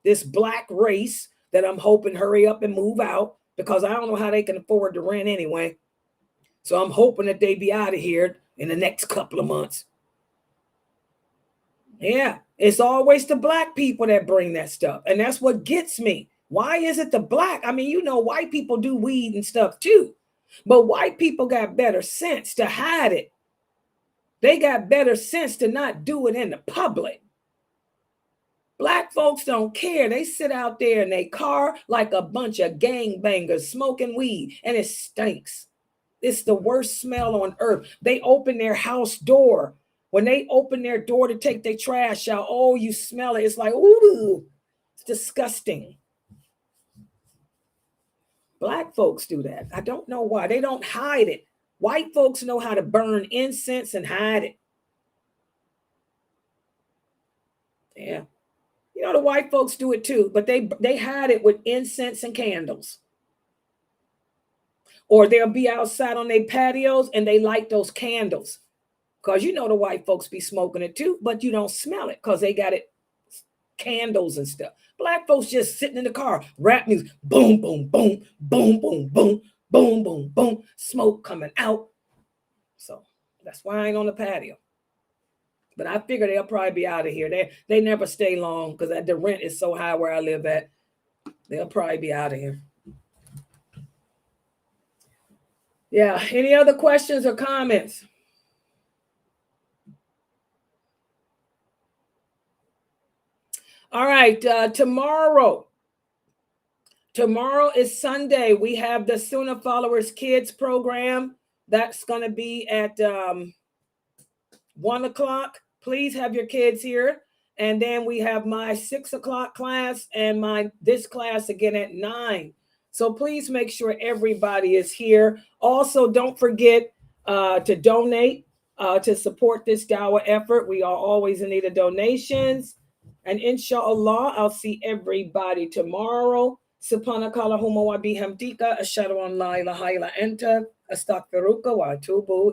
This black race that I'm hoping hurry up and move out because I don't know how they can afford to rent anyway. So I'm hoping that they be out of here in the next couple of months. Yeah, it's always the black people that bring that stuff. And that's what gets me. Why is it the black? I mean, you know, white people do weed and stuff too. But white people got better sense to hide it. They got better sense to not do it in the public. Black folks don't care. They sit out there in their car like a bunch of gangbangers smoking weed, and it stinks. It's the worst smell on earth. They open their house door. When they open their door to take their trash out, oh, you smell it. It's like, ooh, it's disgusting. Black folks do that. I don't know why. They don't hide it. White folks know how to burn incense and hide it. Yeah. You know, the white folks do it too, but they hide it with incense and candles. Or they'll be outside on their patios and they light those candles. Because you know the white folks be smoking it too, but you don't smell it because they got it candles and stuff. Black folks just sitting in the car, rap music, boom, boom, boom, boom, boom, boom, boom, boom, boom, smoke coming out. So that's why I ain't on the patio. But I figure they'll probably be out of here. They never stay long because the rent is so high where I live at. They'll probably be out of here. Yeah. Any other questions or comments? All right. Tomorrow is Sunday. We have the Sunnah Followers Kids program. That's going to be at 1 o'clock. Please have your kids here. And then we have my 6 o'clock class and this class again at 9. So please make sure everybody is here. Also, don't forget to donate to support this dawah effort. We are always in need of donations. And inshallah, I'll see everybody tomorrow. Subhanakallahumma wa bihamdika, ashhadu an la ilaha illa anta, astaghfiruka wa atubu